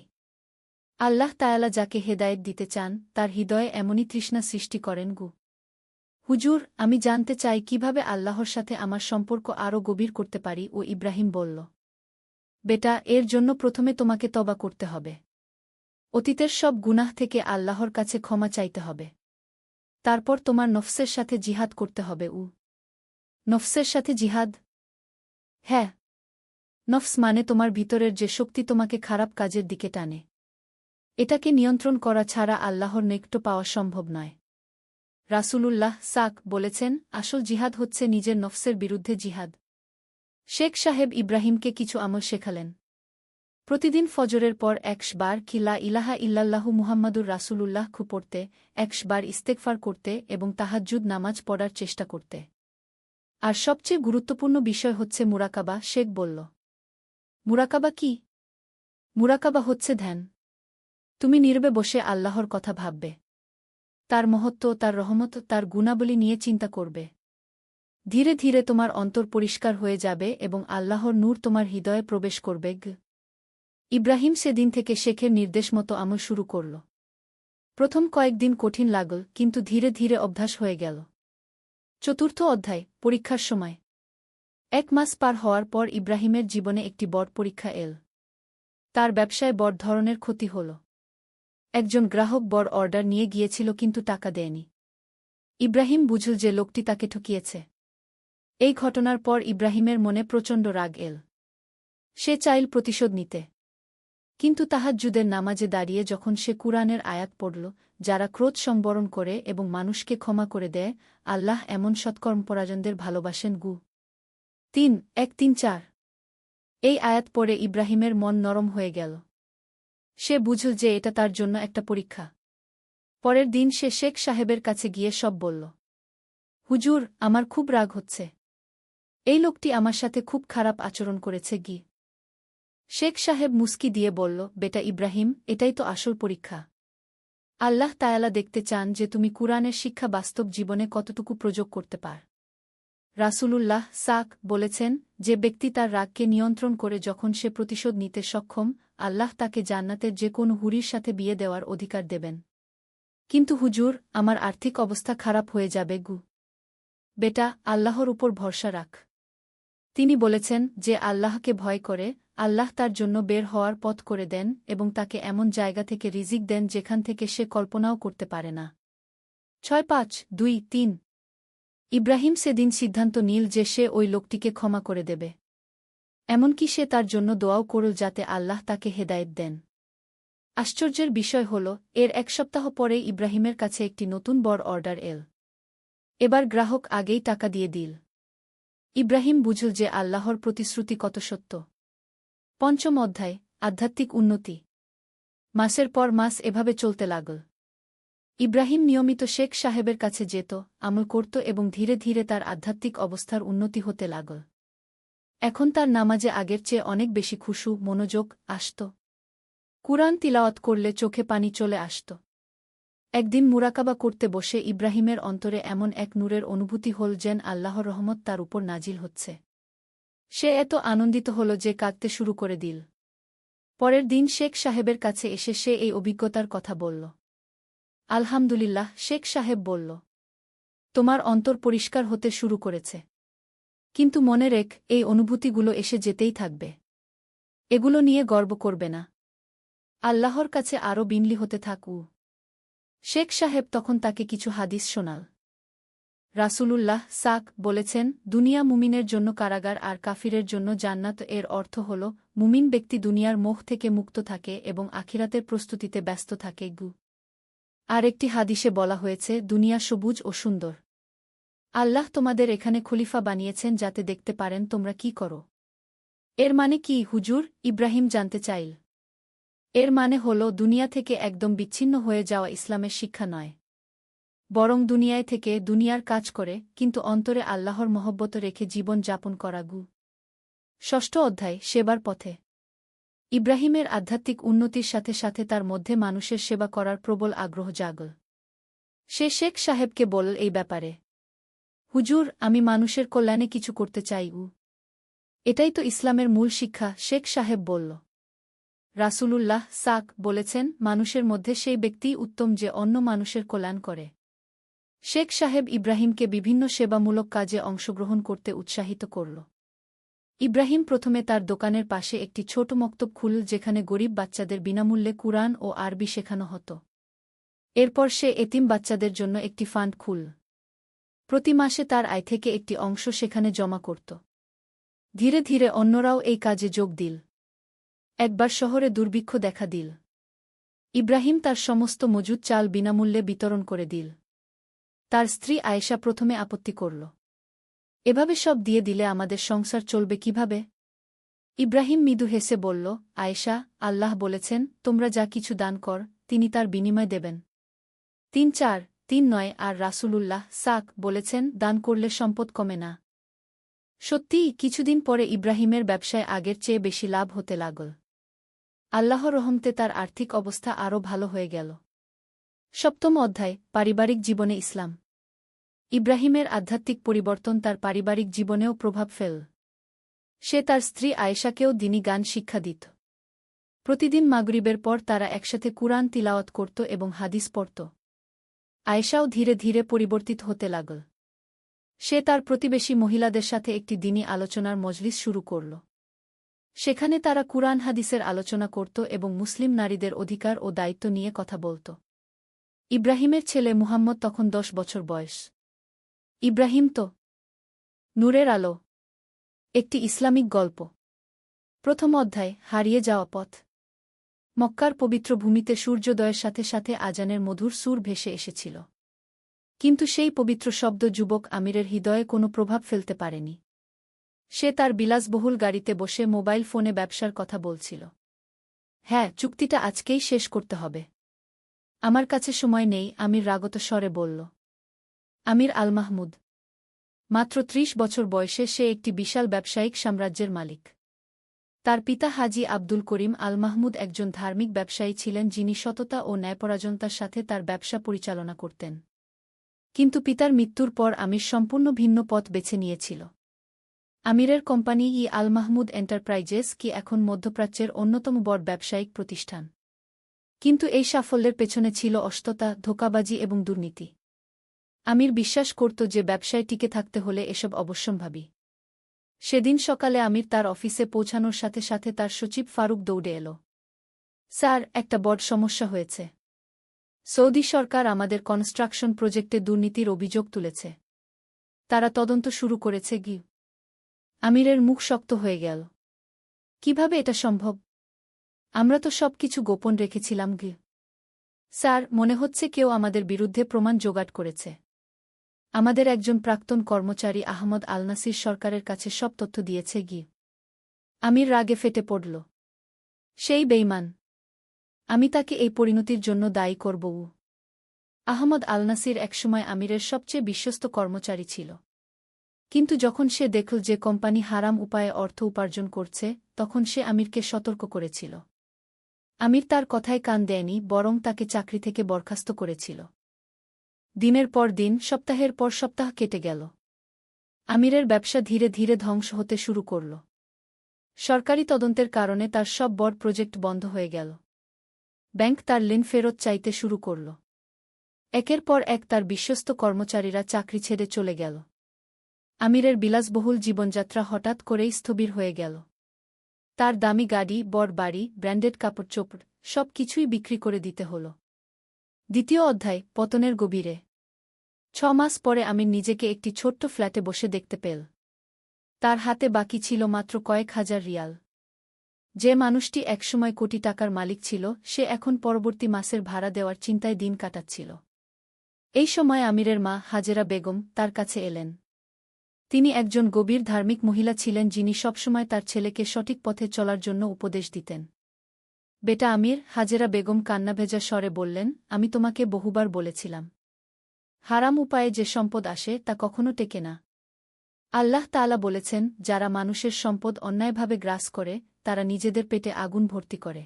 আল্লাহ তায়ালা যাকে হেদায়েত দিতে চান, তার হৃদয়ে এমনই তৃষ্ণা সৃষ্টি করেন। হুজুর, আমি জানতে চাই কিভাবে আল্লাহর সাথে আমার সম্পর্ক আরও গভীর করতে পারি। ইব্রাহিম বলল। বেটা, এর জন্য প্রথমে তোমাকে তওবা করতে হবে। অতীতের সব গুনাহ থেকে আল্লাহর কাছে ক্ষমা চাইতে হবে। তারপর তোমার নফসের সাথে জিহাদ করতে হবে। নফসের সাথে জিহাদ? হ্যাঁ। নফস মানে তোমার ভিতরের যে শক্তি তোমাকে খারাপ কাজের দিকে টানে। এটাকে নিয়ন্ত্রণ করা ছাড়া আল্লাহর নৈকট্য পাওয়া সম্ভব নয়। রাসূলুল্লাহ বলেছেন, আসল জিহাদ হচ্ছে নিজের নফসের বিরুদ্ধে জিহাদ। শেখ সাহেব ইব্রাহিমকে কিছু আমল শেখালেন। প্রতিদিন ফজরের পর 100 বার লা ইলাহা ইল্লাল্লাহু মুহাম্মাদুর রাসূলুল্লাহ পড়তে, 100 বার ইস্তেগফার করতে এবং তাহাজ্জুদ নামাজ পড়ার চেষ্টা করতে। আর সবচেয়ে গুরুত্বপূর্ণ বিষয় হচ্ছে মুরাকাবা। শেখ বলল। মুরাকাবা কি? মুরাকাবা হচ্ছে ধ্যান। তুমি নীরবে বসে আল্লাহর কথা ভাববে। তার মহত্ব, তার রহমত, তার গুণাবলী নিয়ে চিন্তা করবে। ধীরে ধীরে তোমার অন্তর পরিষ্কার হয়ে যাবে এবং আল্লাহর নূর তোমার হৃদয়ে প্রবেশ করবে। ইব্রাহিম সেদিন থেকে শেখের নির্দেশ মতো আমল শুরু করল। প্রথম কয়েকদিন কঠিন লাগল, কিন্তু ধীরে ধীরে অভ্যাস হয়ে গেল। 4র্থ অধ্যায়, পরীক্ষার সময়। 1 মাস পার হওয়ার পর ইব্রাহিমের জীবনে একটি বড় পরীক্ষা এল। তার ব্যবসায় বড় ধরনের ক্ষতি হল। একজন গ্রাহক বড় অর্ডার নিয়ে গিয়েছিল কিন্তু টাকা দেয়নি। ইব্রাহিম বুঝল যে লোকটি তাকে ঠকিয়েছে। এই ঘটনার পর ইব্রাহিমের মনে প্রচণ্ড রাগ এল। সে চাইল প্রতিশোধ নিতে। কিন্তু তাহাজ্জুদের নামাজে দাঁড়িয়ে যখন সে কুরআনের আয়াত পড়ল, যারা ক্রোধ সংবরণ করে এবং মানুষকে ক্ষমা করে দেয়, আল্লাহ এমন সৎকর্মপরায়ণদের ভালোবাসেন। 3:1-3-4 এই আয়াত পড়ে ইব্রাহিমের মন নরম হয়ে গেল। সে বুঝল যে এটা তার জন্য একটা পরীক্ষা। পরের দিন সে শেখ সাহেবের কাছে গিয়ে সব বলল। হুজুর, আমার খুব রাগ হচ্ছে। এই লোকটি আমার সাথে খুব খারাপ আচরণ করেছে। শেখ সাহেব মুস্কি দিয়ে বলল, বেটা ইব্রাহিম, এটাই তো আসল পরীক্ষা। আল্লাহ তায়ালা দেখতে চান যে তুমি কুরআনের শিক্ষা বাস্তব জীবনে কতটুকু প্রয়োগ করতে পার। রাসূলুল্লাহ বলেছেন, যে ব্যক্তি তার রাগকে নিয়ন্ত্রণ করে যখন সে প্রতিশোধ নিতে সক্ষম, আল্লাহ তাকে জান্নাতের যে কোনো হুরির সাথে বিয়ে দেওয়ার অধিকার দেবেন। কিন্তু হুজুর, আমার আর্থিক অবস্থা খারাপ হয়ে যাবে গু। বেটা, আল্লাহর উপর ভরসা রাখ। তিনি বলেছেন, যে আল্লাহকে ভয় করে, আল্লাহ তার জন্য বের হওয়ার পথ করে দেন এবং তাকে এমন জায়গা থেকে রিজিক দেন যেখান থেকে সে কল্পনাও করতে পারে না। 6-5-2-3 ইব্রাহিম সেদিন সিদ্ধান্ত নিল যে সে ওই লোকটিকে ক্ষমা করে দেবে। এমনকি সে তার জন্য দোয়াও করল যাতে আল্লাহ তাকে হেদায়েত দেন। আশ্চর্যের বিষয় হল, এর এক সপ্তাহ পরে ইব্রাহিমের কাছে একটি নতুন বড় অর্ডার এল। এবার গ্রাহক আগেই টাকা দিয়ে দিল। ইব্রাহিম বুঝল যে আল্লাহর প্রতিশ্রুতি কত সত্য। 5ম অধ্যায়, আধ্যাত্মিক উন্নতি। মাসের পর মাস এভাবে চলতে লাগল। ইব্রাহিম নিয়মিত শেখ সাহেবের কাছে যেত, আমল করত এবং ধীরে ধীরে তার আধ্যাত্মিক অবস্থার উন্নতি হতে লাগল। এখন তার নামাজে আগের চেয়ে অনেক বেশি খুশু, মনোযোগ আসত। কুরআন তিলাওয়াত করলে চোখে পানি চলে আসত। একদিন মুরাকাবা করতে বসে ইব্রাহিমের অন্তরে এমন এক নূরের অনুভূতি হল যেন আল্লাহর রহমত তার উপর নাজিল হচ্ছে। সে এত আনন্দিত হল যে কাঁদতে শুরু করে দিল। পরের দিন শেখ সাহেবের কাছে এসে সে এই অভিজ্ঞতার কথা বলল। আলহামদুলিল্লাহ, শেখ সাহেব বলল, তোমার অন্তর পরিষ্কার হতে শুরু করেছে। কিন্তু মনে রেখ, এই অনুভূতিগুলো এসে যেতেই থাকবে। এগুলো নিয়ে গর্ব করবে না। আল্লাহর কাছে আরও বিনয়ী হতে থাকু। শেখ সাহেব তখন তাকে কিছু হাদিস শোনাল। রাসূলুল্লাহ বলেছেন, দুনিয়া মুমিনের জন্য কারাগার আর কাফিরের জন্য জান্নাত। এর অর্থ হল, মুমিন ব্যক্তি দুনিয়ার মোহ থেকে মুক্ত থাকে এবং আখিরাতের প্রস্তুতিতে ব্যস্ত থাকে গু। আর একটি হাদিসে বলা হয়েছে, দুনিয়া সবুজ ও সুন্দর। আল্লাহ তোমাদের এখানে খলিফা বানিয়েছেন যাতে দেখতে পারেন তোমরা কি করো। এর মানে কি হুজুর? ইব্রাহিম জানতে চাইল। এর মানে হল, দুনিয়া থেকে একদম বিচ্ছিন্ন হয়ে যাওয়া ইসলামের শিক্ষা নয়, বরং দুনিয়ায় থেকে দুনিয়ার কাজ করে কিন্তু অন্তরে আল্লাহর মহব্বত রেখে জীবন যাপন করা গু। 6ষ্ঠ অধ্যায়, সেবার পথে। ইব্রাহিমের আধ্যাত্মিক উন্নতির সাথে সাথে তার মধ্যে মানুষের সেবা করার প্রবল আগ্রহ জাগল। সে শেখ সাহেবকে বলল এই ব্যাপারে, হুজুর, আমি মানুষের কল্যাণে কিছু করতে চাই। এটাই তো ইসলামের মূল শিক্ষা, শেখ সাহেব বলল। রাসূলুল্লাহ বলেছেন, মানুষের মধ্যে সেই ব্যক্তিই উত্তম যে অন্য মানুষের কল্যাণ করে। শেখ সাহেব ইব্রাহিমকে বিভিন্ন সেবামূলক কাজে অংশগ্রহণ করতে উৎসাহিত করল। ইব্রাহিম প্রথমে তার দোকানের পাশে একটি ছোট মক্তব খুলল যেখানে গরিব বাচ্চাদের বিনামূল্যে কুরআন ও আরবি শেখানো হতো। এরপর সে এতিম বাচ্চাদের জন্য একটি ফান্ড খুলল। প্রতি মাসে তার আয় থেকে একটি অংশ সেখানে জমা করত। ধীরে ধীরে অন্যরাও এই কাজে যোগ দিল। একবার শহরে দুর্ভিক্ষ দেখা দিল। ইব্রাহিম তার সমস্ত মজুদ চাল বিনামূল্যে বিতরণ করে দিল। তার স্ত্রী আয়েশা প্রথমে আপত্তি করল, এভাবে সব দিয়ে দিলে আমাদের সংসার চলবে কিভাবে? ইব্রাহিম মৃদু হেসে বলল, আয়েশা, আল্লাহ বলেছেন, তোমরা যা কিছু দান কর তিনি তার বিনিময় দেবেন। 3-4-3-9 আর রাসূলুল্লাহ বলেছেন, দান করলে সম্পদ কমে না। সত্যিই কিছুদিন পরে ইব্রাহিমের ব্যবসায় আগের চেয়ে বেশি লাভ হতে লাগল। আল্লাহর রহমতে তার আর্থিক অবস্থা আরও ভালো হয়ে গেল। 7ম অধ্যায়, পারিবারিক জীবনে ইসলাম। ইব্রাহিমের আধ্যাত্মিক পরিবর্তন তার পারিবারিক জীবনেও প্রভাব ফেলল। সে তার স্ত্রী আয়েশাকেও দ্বীনি জ্ঞান শিক্ষা দিত। প্রতিদিন মাগরিবের পর তারা একসাথে কুরআন তিলাওয়াত করত এবং হাদিস পড়ত। আয়েশাও ধীরে ধীরে পরিবর্তিত হতে লাগল। সে তার প্রতিবেশী মহিলাদের সাথে একটি দ্বীনি আলোচনার মজলিস শুরু করল। সেখানে তারা কুরআন হাদিসের আলোচনা করত এবং মুসলিম নারীদের অধিকার ও দায়িত্ব নিয়ে কথা বলত। ইব্রাহিমের ছেলে মুহাম্মদ তখন 10 বছর বয়স। ইব্রাহিম তো নূরের আলো। একটি ইসলামিক গল্প। 1ম অধ্যায়, হারিয়ে যাওয়া পথ। মক্কার পবিত্র ভূমিতে সূর্যোদয়ের সাথে সাথে আজানের মধুর সুর ভেসে এসেছিল। কিন্তু সেই পবিত্র শব্দ যুবক আমিরের হৃদয়ে কোনো প্রভাব ফেলতে পারেনি। সে তার বিলাসবহুল গাড়িতে বসে মোবাইল ফোনে ব্যবসার কথা বলছিল। হ্যাঁ, চুক্তিটা আজকেই শেষ করতে হবে। আমার কাছে সময় নেই, আমির রাগত স্বরে বলল। আমির আল মাহমুদ। মাত্র 30 বছর বয়সে সে একটি বিশাল ব্যবসায়িক সাম্রাজ্যের মালিক। তার পিতা হাজি আব্দুল করিম আল মাহমুদ একজন ধার্মিক ব্যবসায়ী ছিলেন যিনি সততা ও ন্যায়পরায়ণতার সাথে তার ব্যবসা পরিচালনা করতেন। কিন্তু পিতার মৃত্যুর পর আমির সম্পূর্ণ ভিন্ন পথ বেছে নিয়েছিল। আমিরের কোম্পানি আল মাহমুদ এন্টারপ্রাইজেস কি এখন মধ্যপ্রাচ্যের অন্যতম বড় ব্যবসায়িক প্রতিষ্ঠান। কিন্তু এই সাফল্যের পেছনে ছিল অসততা, ধোঁকাবাজি এবং দুর্নীতি। আমির বিশ্বাস করত যে ব্যবসায় টিকে থাকতে হলে এসব অবশ্যম্ভাবী। সেদিন সকালে আমির তার অফিসে পৌঁছানোর সাথে সাথে তার সচিব ফারুক দৌড়ে এল। স্যার, একটা বড় সমস্যা হয়েছে। সৌদি সরকার আমাদের কনস্ট্রাকশন প্রজেক্টে দুর্নীতির অভিযোগ তুলেছে। তারা তদন্ত শুরু করেছে। আমিরের মুখ শক্ত হয়ে গেল। কিভাবে এটা সম্ভব? আমরা তো সবকিছু গোপন রেখেছিলাম। স্যার, মনে হচ্ছে কেউ আমাদের বিরুদ্ধে প্রমাণ জোগাড় করেছে। আমাদের একজন প্রাক্তন কর্মচারী আহমদ আল নাসির সরকারের কাছে সব তথ্য দিয়েছে। আমির রাগে ফেটে পড়ল। সেই বেঈমান! আমি তাকে এই পরিণতির জন্য দায়ী করব। আহমদ আল নাসির একসময় আমিরের সবচেয়ে বিশ্বস্ত কর্মচারী ছিল। কিন্তু যখন সে দেখল যে কোম্পানি হারাম উপায়ে অর্থ উপার্জন করছে, তখন সে আমিরকে সতর্ক করেছিল। আমির তার কথায় কান দেয়নি, বরং তাকে চাকরি থেকে বরখাস্ত করেছিল। দিনের পর দিন, সপ্তাহের পর সপ্তাহ কেটে গেল। আমিরের ব্যবসা ধীরে ধীরে ধ্বংস হতে শুরু করল। সরকারি তদন্তের কারণে তার সব বড় প্রজেক্ট বন্ধ হয়ে গেল। ব্যাংক তার ঋণ ফেরত চাইতে শুরু করল। একের পর এক তার বিশ্বস্ত কর্মচারীরা চাকরি ছেড়ে চলে গেল। আমিরের বিলাসবহুল জীবনযাত্রা হঠাৎ করেই স্থবির হয়ে গেল। তার দামি গাড়ি, বড় বাড়ি, ব্র্যান্ডেড কাপড়-চোপড় সব কিছুই বিক্রি করে দিতে হল। দ্বিতীয় অধ্যায়, পতনের গভীরে। 6 মাস পরে আমির নিজেকে একটি ছোট্ট ফ্ল্যাটে বসে দেখতে পেল। তার হাতে বাকি ছিল মাত্র কয়েক হাজার রিয়াল। যে মানুষটি একসময় কোটি টাকার মালিক ছিল, সে এখন পরবর্তী মাসের ভাড়া দেওয়ার চিন্তায় দিন কাটাচ্ছিল। এই সময় আমিরের মা হাজেরা বেগম তার কাছে এলেন। তিনি একজন গভীর ধার্মিক মহিলা ছিলেন, যিনি সবসময় তার ছেলেকে সঠিক পথে চলার জন্য উপদেশ দিতেন। বেটা আমির, হাজেরা বেগম কান্নাভেজা স্বরে বললেন, আমি তোমাকে বহুবার বলেছিলাম, হারাম উপায়ে যে সম্পদ আসে তা কখনো টেকে না। আল্লাহ তাআলা বলেছেন, যারা মানুষের সম্পদ অন্যায়ভাবে গ্রাস করে, তারা নিজেদের পেটে আগুন ভর্তি করে।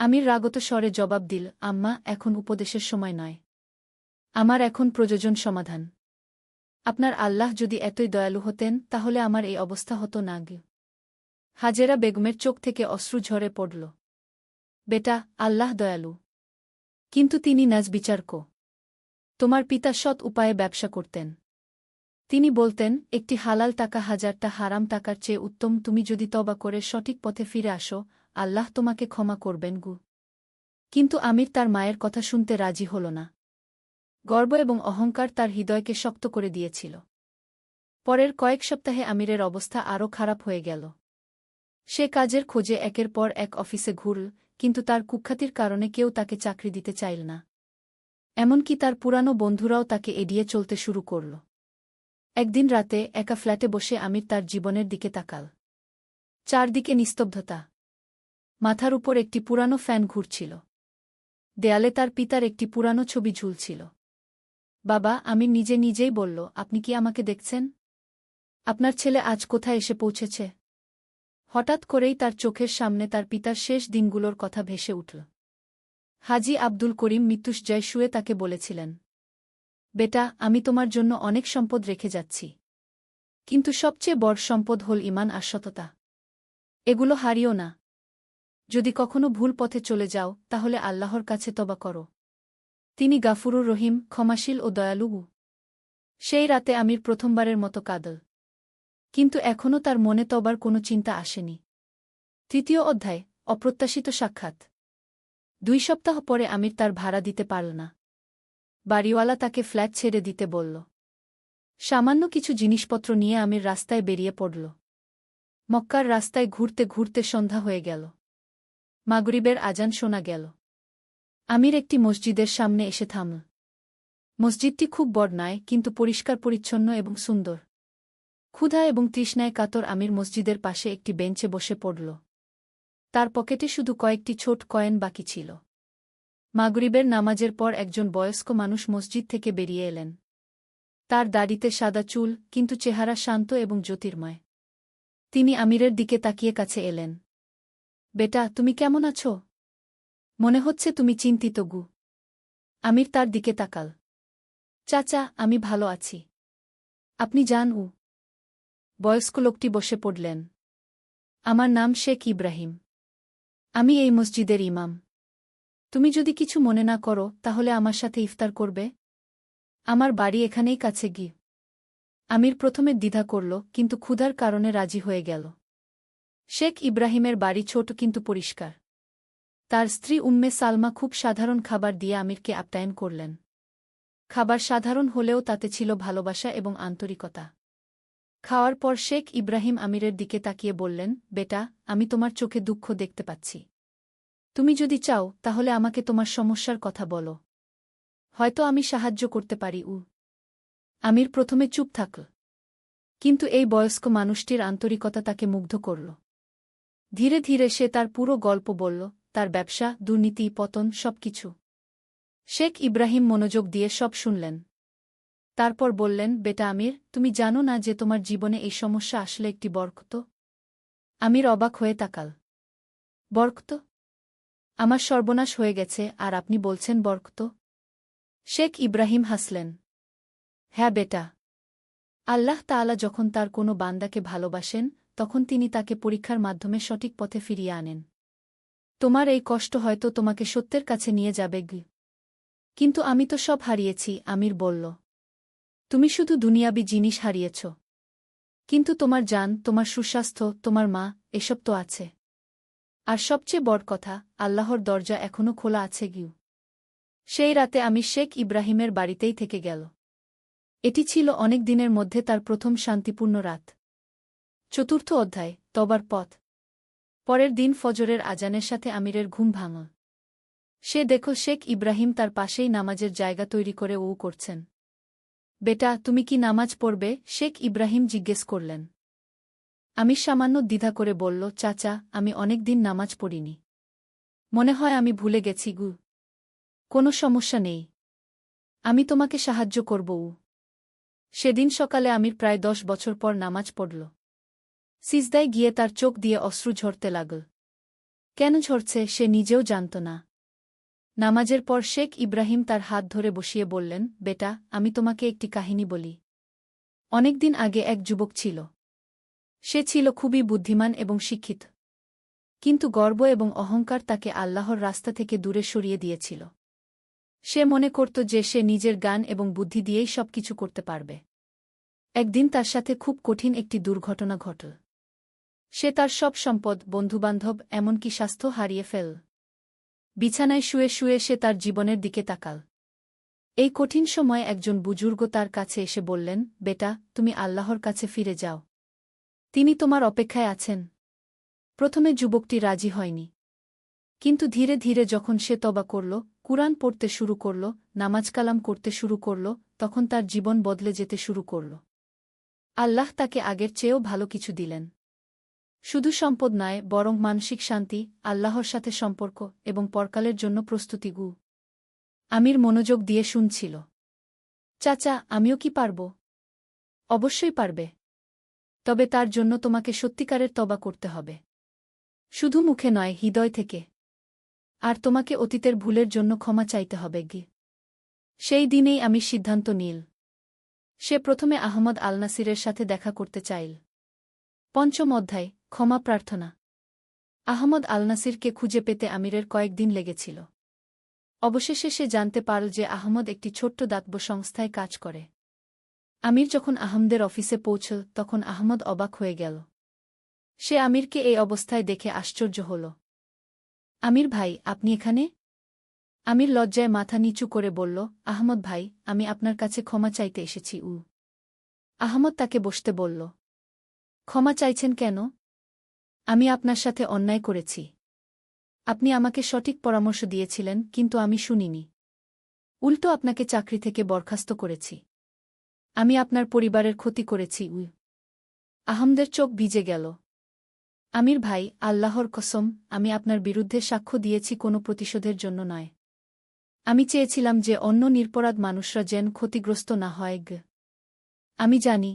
আমির রাগত স্বরে জবাব দিল, আম্মা, এখন উপদেশের সময় নয়। আমার এখন প্রয়োজন সমাধান। আপনার আল্লাহ যদি এতই দয়ালু হতেন, তাহলে আমার এই অবস্থা হতো না। হাজেরা বেগমের চোখ থেকে অশ্রু ঝরে পড়ল। বেটা, আল্লাহ দয়ালু, কিন্তু তিনি ন্যায়বিচারক। তোমার পিতা সৎ উপায়ে ব্যবসা করতেন। তিনি বলতেন, একটি হালাল টাকা হাজারটা হারাম টাকার চেয়ে উত্তম। তুমি যদি তওবা করে সঠিক পথে ফিরে আসো, আল্লাহ তোমাকে ক্ষমা করবেন। কিন্তু আমির তার মায়ের কথা শুনতে রাজি হল না। গর্ব এবং অহংকার তার হৃদয়কে শক্ত করে দিয়েছিল। পরের কয়েক সপ্তাহে আমিরের অবস্থা আরও খারাপ হয়ে গেল। সে কাজের খোঁজে একের পর এক অফিসে ঘুরল, কিন্তু তার কুখ্যাতির কারণে কেউ তাকে চাকরি দিতে চাইল না। এমনকি তার পুরানো বন্ধুরাও তাকে এড়িয়ে চলতে শুরু করল। একদিন রাতে একা ফ্ল্যাটে বসে আমির তার জীবনের দিকে তাকাল। চারদিকে নিস্তব্ধতা। মাথার উপর একটি পুরানো ফ্যান ঘুরছিল। দেয়ালে তার পিতার একটি পুরানো ছবি ঝুলছিল। বাবা, আমির নিজেই বলল, আপনি কি আমাকে দেখছেন? আপনার ছেলে আজ কোথায় এসে পৌঁছেছে? হঠাৎ করেই তার চোখের সামনে তার পিতার শেষ দিনগুলোর কথা ভেসে উঠল। হাজী আব্দুল করিম মৃত্যুশয্যায় শুয়ে তাকে বলেছিলেন, বেটা, আমি তোমার জন্য অনেক সম্পদ রেখে যাচ্ছি, কিন্তু সবচেয়ে বড় সম্পদ হল ঈমান আর সততা। এগুলো হারিও না। যদি কখনো ভুল পথে চলে যাও, তাহলে আল্লাহর কাছে তওবা করো। তিনি গাফুরুর রহিম, ক্ষমাশীল ও দয়ালু। সেই রাতে আমির প্রথমবারের মতো কাঁদল। কিন্তু এখনও তার মনে তওবার কোনো চিন্তা আসেনি। তৃতীয় অধ্যায়, অপ্রত্যাশিত সাক্ষাৎ। 2 সপ্তাহ পরে আমির তার ভাড়া দিতে পারল না। বাড়িওয়ালা তাকে ফ্ল্যাট ছেড়ে দিতে বলল। সামান্য কিছু জিনিসপত্র নিয়ে আমির রাস্তায় বেরিয়ে পড়ল। মক্কার রাস্তায় ঘুরতে ঘুরতে সন্ধ্যা হয়ে গেল। মাগরিবের আজান শোনা গেল। আমির একটি মসজিদের সামনে এসে থামল। মসজিদটি খুব বড় নয়, কিন্তু পরিষ্কার পরিচ্ছন্ন এবং সুন্দর। ক্ষুধা এবং তৃষ্ণায় কাতর আমির মসজিদের পাশে একটি বেঞ্চে বসে পড়ল। তার পকেটে শুধু কয়েকটি ছোট কয়েন বাকি ছিল। মাগরিবের নামাজের পর একজন বয়স্ক মানুষ মসজিদ থেকে বেরিয়ে এলেন। তার দাড়িতে সাদা চুল, কিন্তু চেহারা শান্ত এবং জ্যোতির্ময়। তিনি আমিরের দিকে তাকিয়ে কাছে এলেন। বেটা, তুমি কেমন আছো? মনে হচ্ছে তুমি চিন্তিত। আমির তার দিকে তাকাল। চাচা, আমি ভালো আছি। আপনি যান। বয়স্ক লোকটি বসে পড়লেন। আমার নাম শেখ ইব্রাহিম। আমি এই মসজিদের ইমাম। তুমি যদি কিছু মনে না করো তাহলে আমার সাথে ইফতার করবে? আমার বাড়ি এখানেই কাছে গি। আমির প্রথমে দ্বিধা করল, কিন্তু ক্ষুধার কারণে রাজি হয়ে গেল। শেখ ইব্রাহিমের বাড়ি ছোট কিন্তু পরিষ্কার। তার স্ত্রী উম্মে সালমা খুব সাধারণ খাবার দিয়ে আমিরকে আপ্যায়ন করলেন। খাবার সাধারণ হলেও তাতে ছিল ভালোবাসা এবং আন্তরিকতা। খাওয়ার পর শেখ ইব্রাহিম আমিরের দিকে তাকিয়ে বললেন, বেটা, আমি তোমার চোখে দুঃখ দেখতে পাচ্ছি। তুমি যদি চাও তাহলে আমাকে তোমার সমস্যার কথা বলো। হয়তো আমি সাহায্য করতে পারি। আমির প্রথমে চুপ থাকল, কিন্তু এই বয়স্ক মানুষটির আন্তরিকতা তাকে মুগ্ধ করল। ধীরে ধীরে সে তার পুরো গল্প বলল, তার ব্যবসা, দুর্নীতি, পতন, সবকিছু। শেখ ইব্রাহিম মনোযোগ দিয়ে সব শুনলেন। তারপর বললেন, বেটা আমির, তুমি জানো না যে তোমার জীবনে এই সমস্যা আসলে একটি বরকত? আমির অবাক হয়ে তাকাল। বরকত? আমার সর্বনাশ হয়ে গেছে আর আপনি বলছেন বরকত? শেখ ইব্রাহিম হাসলেন। হ্যাঁ বেটা, আল্লাহ তাআলা যখন তার কোনো বান্দাকে ভালোবাসেন তখন তিনি তাকে পরীক্ষার মাধ্যমে সঠিক পথে ফিরিয়ে আনেন। তোমার এই কষ্ট হয়তো তোমাকে সত্যের কাছে নিয়ে যাবে। কিন্তু আমি তো সব হারিয়েছি, আমির বলল। তুমি শুধু দুনিয়াবি জিনিস হারিয়েছ, কিন্তু তোমার জান, তোমার সুস্বাস্থ্য, তোমার মা, এসব তো আছে। আর সবচেয়ে বড় কথা, আল্লাহর দরজা এখনও খোলা আছে। সেই রাতে আমির শেখ ইব্রাহিমের বাড়িতেই থেকে গেল। এটি ছিল অনেক দিনের মধ্যে তার প্রথম শান্তিপূর্ণ রাত। চতুর্থ অধ্যায়, তওবার পথ। পরের দিন ফজরের আজানের সাথে আমিরের ঘুম ভাঙল। সে দেখল শেখ ইব্রাহিম তার পাশেই নামাজের জায়গা তৈরি করে করছেন। বেটা, তুমি কি নামাজ পড়বে? শেখ ইব্রাহিম জিজ্ঞেস করলেন। আমির সামান্য দ্বিধা করে বলল, চাচা, আমি অনেক দিন নামাজ পড়িনি। মনে হয় আমি ভুলে গেছি। কোনো সমস্যা নেই, আমি তোমাকে সাহায্য করব। সেদিন সকালে আমির প্রায় 10 বছর পর নামাজ পড়ল। সিজদায় গিয়ে তার চোখ দিয়ে অশ্রু ঝরতে লাগল। কেন ঝরছে সে নিজেও জানত না। নামাজের পর শেখ ইব্রাহিম তার হাত ধরে বসিয়ে বললেন, বেটা, আমি তোমাকে একটি কাহিনী বলি। অনেকদিন আগে এক যুবক ছিল। সে ছিল খুবই বুদ্ধিমান এবং শিক্ষিত। কিন্তু গর্ব এবং অহংকার তাকে আল্লাহর রাস্তা থেকে দূরে সরিয়ে দিয়েছিল। সে মনে করত যে সে নিজের জ্ঞান এবং বুদ্ধি দিয়েই সবকিছু করতে পারবে। একদিন তার সাথে খুব কঠিন একটি দুর্ঘটনা ঘটল। সে তার সব সম্পদ, বন্ধুবান্ধব, এমনকি স্বাস্থ্য হারিয়ে ফেল। বিছানায় শুয়ে শুয়ে সে তার জীবনের দিকে তাকাল। এই কঠিন সময়ে একজন বুজুর্গ তার কাছে এসে বললেন, বেটা, তুমি আল্লাহর কাছে ফিরে যাও। তিনি তোমার অপেক্ষায় আছেন। প্রথমে যুবকটি রাজি হয়নি, কিন্তু ধীরে ধীরে যখন সে তওবা করল, কুরআন পড়তে শুরু করল, নামাজ কালাম করতে শুরু করল, তখন তার জীবন বদলে যেতে শুরু করল। আল্লাহ তাকে আগের চেয়েও ভালো কিছু দিলেন। শুধু সম্পদ নয়, বরং মানসিক শান্তি, আল্লাহর সাথে সম্পর্ক এবং পরকালের জন্য প্রস্তুতি। আমির মনোযোগ দিয়ে শুনছিল। চাচা, আমিও কি পারব? অবশ্যই পারবে। তবে তার জন্য তোমাকে সত্যিকারের তওবা করতে হবে। শুধু মুখে নয়, হৃদয় থেকে। আর তোমাকে অতীতের ভুলের জন্য ক্ষমা চাইতে হবে। সেই দিনেই আমি সিদ্ধান্ত নিল। সে প্রথমে আহমদ আল নাসিরের সাথে দেখা করতে চাইল। পঞ্চম অধ্যায়, ক্ষমা প্রার্থনা। আহমদ আল নাসিরকে খুঁজে পেতে আমিরের কয়েকদিন লেগেছিল। অবশেষে সে জানতে পারল যে আহমদ একটি ছোট্ট দাতব্য সংস্থায় কাজ করে। আমির যখন আহমদের অফিসে পৌঁছল তখন আহমদ অবাক হয়ে গেল। সে আমিরকে এই অবস্থায় দেখে আশ্চর্য হল। আমির ভাই, আপনি এখানে? আমির লজ্জায় মাথা নিচু করে বলল, আহমদ ভাই, আমি আপনার কাছে ক্ষমা চাইতে এসেছি। আহমদ তাকে বসতে বলল। ক্ষমা চাইছেন কেন? আমি আপনার সাথে অন্যায় করেছি। আপনি আমাকে সঠিক পরামর্শ দিয়েছিলেন, কিন্তু আমি শুনিনি। উল্টো আপনাকে চাকরি থেকে বরখাস্ত করেছি। আমি আপনার পরিবারের ক্ষতি করেছি। আহমদের চোখ ভিজে গেল। আমির ভাই, আল্লাহর কসম, আমি আপনার বিরুদ্ধে সাক্ষ্য দিয়েছি কোনো প্রতিশোধের জন্য নয়। আমি চেয়েছিলাম যে অন্য নিরপরাধ মানুষরা যেন ক্ষতিগ্রস্ত না হয়। আমি জানি,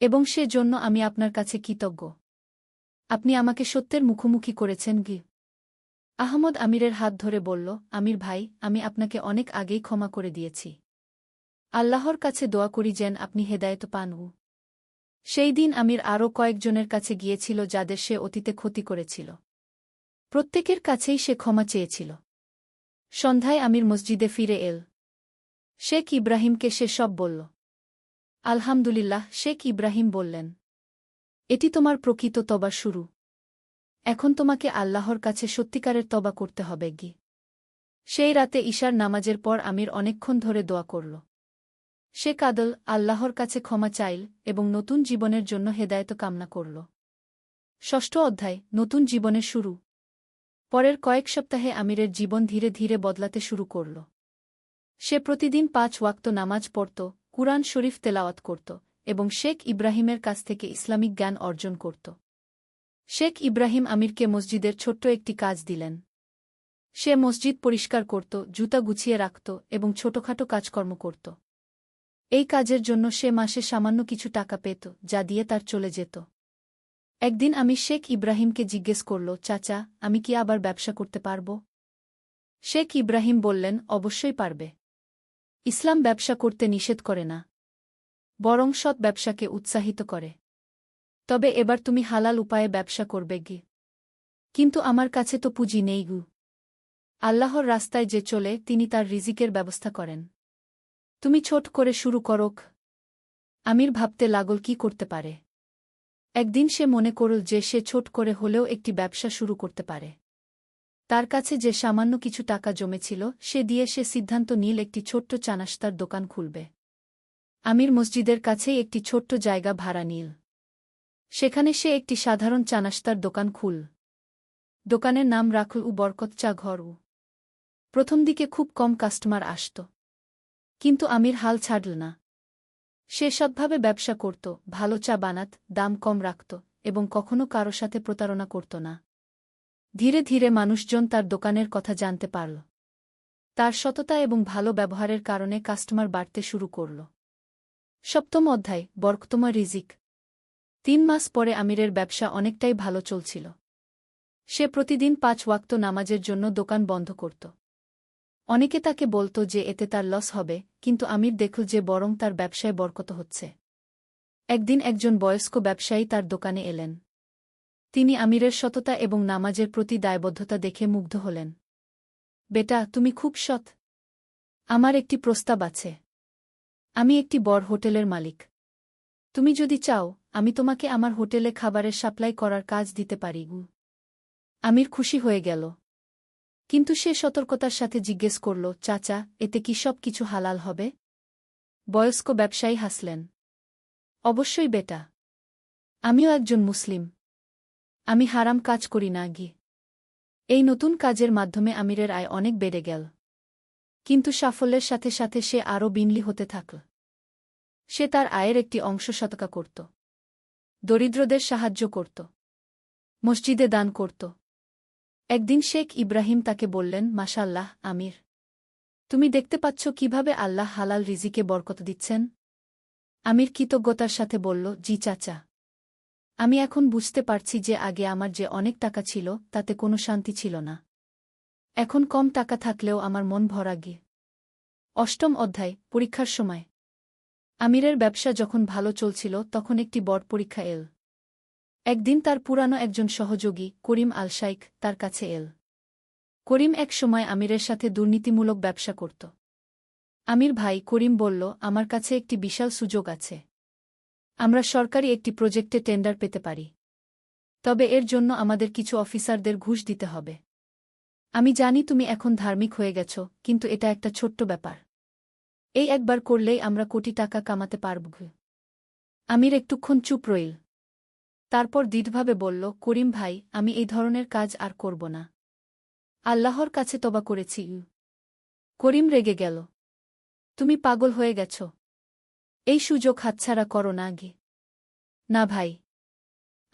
এবং সে জন্য আমি আপনার কাছে কৃতজ্ঞ। আপনি আমাকে সত্যের মুখোমুখি করেছেন। আহমদ আমিরের হাত ধরে বলল, আমির ভাই, আমি আপনাকে অনেক আগেই ক্ষমা করে দিয়েছি। আল্লাহর কাছে দোয়া করি যেন আপনি হেদায়েত পান। সেই দিন আমির আরও কয়েকজনের কাছে গিয়েছিল যাদের সে অতীতে ক্ষতি করেছিল। প্রত্যেকের কাছেই সে ক্ষমা চেয়েছিল। সন্ধ্যায় আমির মসজিদে ফিরে এল। শেখ ইব্রাহিমকে সে সব বলল। আলহামদুলিল্লাহ, শেখ ইব্রাহিম বললেন, এটি তোমার প্রকৃত তবার শুরু। এখন তোমাকে আল্লাহর কাছে সত্যিকারের তবা করতে হবে গি। সেই রাতে ঈশার নামাজের পর আমির অনেকক্ষণ ধরে দোয়া করল। সে কাঁদল, আল্লাহর কাছে ক্ষমা চাইল এবং নতুন জীবনের জন্য হেদায়েত কামনা করল। ষষ্ঠ অধ্যায়, নতুন জীবনের শুরু। পরের কয়েক সপ্তাহে আমিরের জীবন ধীরে ধীরে বদলাতে শুরু করল। সে প্রতিদিন 5 ওয়াক্ত নামাজ পড়ত, কুরআন শরীফ তেলাওয়াত করত এবং শেখ ইব্রাহিমের কাছ থেকে ইসলামিক জ্ঞান অর্জন করত। শেখ ইব্রাহিম আমিরকে মসজিদের ছোট্ট একটি কাজ দিলেন। সে মসজিদ পরিষ্কার করত, জুতা গুছিয়ে রাখত এবং ছোটখাটো কাজকর্ম করত। এই কাজের জন্য সে মাসে সামান্য কিছু টাকা পেত, যা দিয়ে তার চলে যেত। একদিন আমি শেখ ইব্রাহিমকে জিজ্ঞেস করল, চাচা, আমি কি আবার ব্যবসা করতে পারব? শেখ ইব্রাহিম বললেন, অবশ্যই পারবে। ইসলাম ব্যবসা করতে নিষেধ করে না, বরং সৎ ব্যবসাকে উৎসাহিত করে। তবে এবার তুমি হালাল উপায়ে ব্যবসা করবে গি। কিন্তু আমার কাছে তো পুঁজি নেই গু। আল্লাহর রাস্তায় যে চলে তিনি তার রিজিকের ব্যবস্থা করেন। তুমি ছোট করে শুরু করোক। আমির ভাবতে লাগল কি করতে পারে। একদিন সে মনে করল যে সে ছোট করে হলেও একটি ব্যবসা শুরু করতে পারে। তার কাছে যে সামান্য কিছু টাকা জমেছিল সে দিয়ে সে সিদ্ধান্ত নিল একটি ছোট্ট চানাস্তার দোকান খুলবে। আমির মসজিদের কাছেই একটি ছোট্ট জায়গা ভাড়া নিল। সেখানে সে একটি সাধারণ চানাস্তার দোকান খুল। দোকানের নাম রাখল উ বরকত চা ঘর উ। প্রথম দিকে খুব কম কাস্টমার আসত, কিন্তু আমির হাল ছাড়ল না। সে সৎভাবে ব্যবসা করত, ভালো চা বানাত, দাম কম রাখত এবং কখনো কারো সাথে প্রতারণা করত না। ধীরে ধীরে মানুষজন তার দোকানের কথা জানতে পারল। তার সততা এবং ভালো ব্যবহারের কারণে কাস্টমার বাড়তে শুরু করল। সপ্তম অধ্যায়, বরকতময় রিজিক। 3 মাস পরে আমিরের ব্যবসা অনেকটাই ভালো চলছিল। সে প্রতিদিন 5 ওয়াক্ত নামাজের জন্য দোকান বন্ধ করত। অনেকে তাকে বলত যে এতে তার লস হবে, কিন্তু আমির দেখল যে বরং তার ব্যবসায় বরকত হচ্ছে। একদিন একজন বয়স্ক ব্যবসায়ী তার দোকানে এলেন। তিনি আমিরের সততা এবং নামাজের প্রতি দায়বদ্ধতা দেখে মুগ্ধ হলেন। বেটা, তুমি খুব সৎ। আমার একটি প্রস্তাব আছে। আমি একটি বড় হোটেলের মালিক। তুমি যদি চাও, আমি তোমাকে আমার হোটেলে খাবারের সাপ্লাই করার কাজ দিতে পারি। আমির খুশি হয়ে গেল। কিন্তু সে সতর্কতার সাথে জিজ্ঞেস করল, চাচা, এতে কি সব কিছু হালাল হবে? বয়স্ক ব্যবসায়ী হাসলেন। অবশ্যই বেটা। আমিও একজন মুসলিম। আমি হারাম কাজ করি না গি। এই নতুন কাজের মাধ্যমে আমিরের আয় অনেক বেড়ে গেল। কিন্তু সাফল্যের সাথে সাথে সে আরও বিনয়ী হতে থাকল। সে তার আয়ের একটি অংশ সদকা করত, দরিদ্রদের সাহায্য করত, মসজিদে দান করত। একদিন শেখ ইব্রাহিম তাকে বললেন, মাশাআল্লাহ আমির, তুমি দেখতে পাচ্ছ কিভাবে আল্লাহ হালাল রিজিকে বরকত দিচ্ছেন? আমির কৃতজ্ঞতার সাথে বলল, জি চাচা। আমি এখন বুঝতে পারছি যে আগে আমার যে অনেক টাকা ছিল তাতে কোনো শান্তি ছিল না। এখন কম টাকা থাকলেও আমার মন ভরা গিয়ে। অষ্টম অধ্যায়, পরীক্ষার সময়। আমিরের ব্যবসা যখন ভালো চলছিল তখন একটি বড় পরীক্ষা এল। একদিন তার পুরানো একজন সহযোগী করিম আল শাইখ তার কাছে এল। করিম এক সময় আমিরের সাথে দুর্নীতিমূলক ব্যবসা করত। আমির ভাই, করিম বলল, আমার কাছে একটি বিশাল সুযোগ আছে। আমরা সরকারি একটি প্রজেক্টে টেন্ডার পেতে পারি। তবে এর জন্য আমাদের কিছু অফিসারদের ঘুষ দিতে হবে। আমি জানি তুমি এখন ধার্মিক হয়ে গেছ, কিন্তু এটা একটা ছোট্ট ব্যাপার। এই একবার করলেই আমরা কোটি টাকা কামাতে পারব। আমির একটুক্ষণ চুপ রইল। তারপর দৃঢ়ভাবে বলল, করিম ভাই, আমি এই ধরনের কাজ আর করব না। আল্লাহর কাছে তওবা করেছি। করিম রেগে গেল। তুমি পাগল হয়ে গেছ। এই সুযোগ হাতছাড়া করো না গে। না ভাই,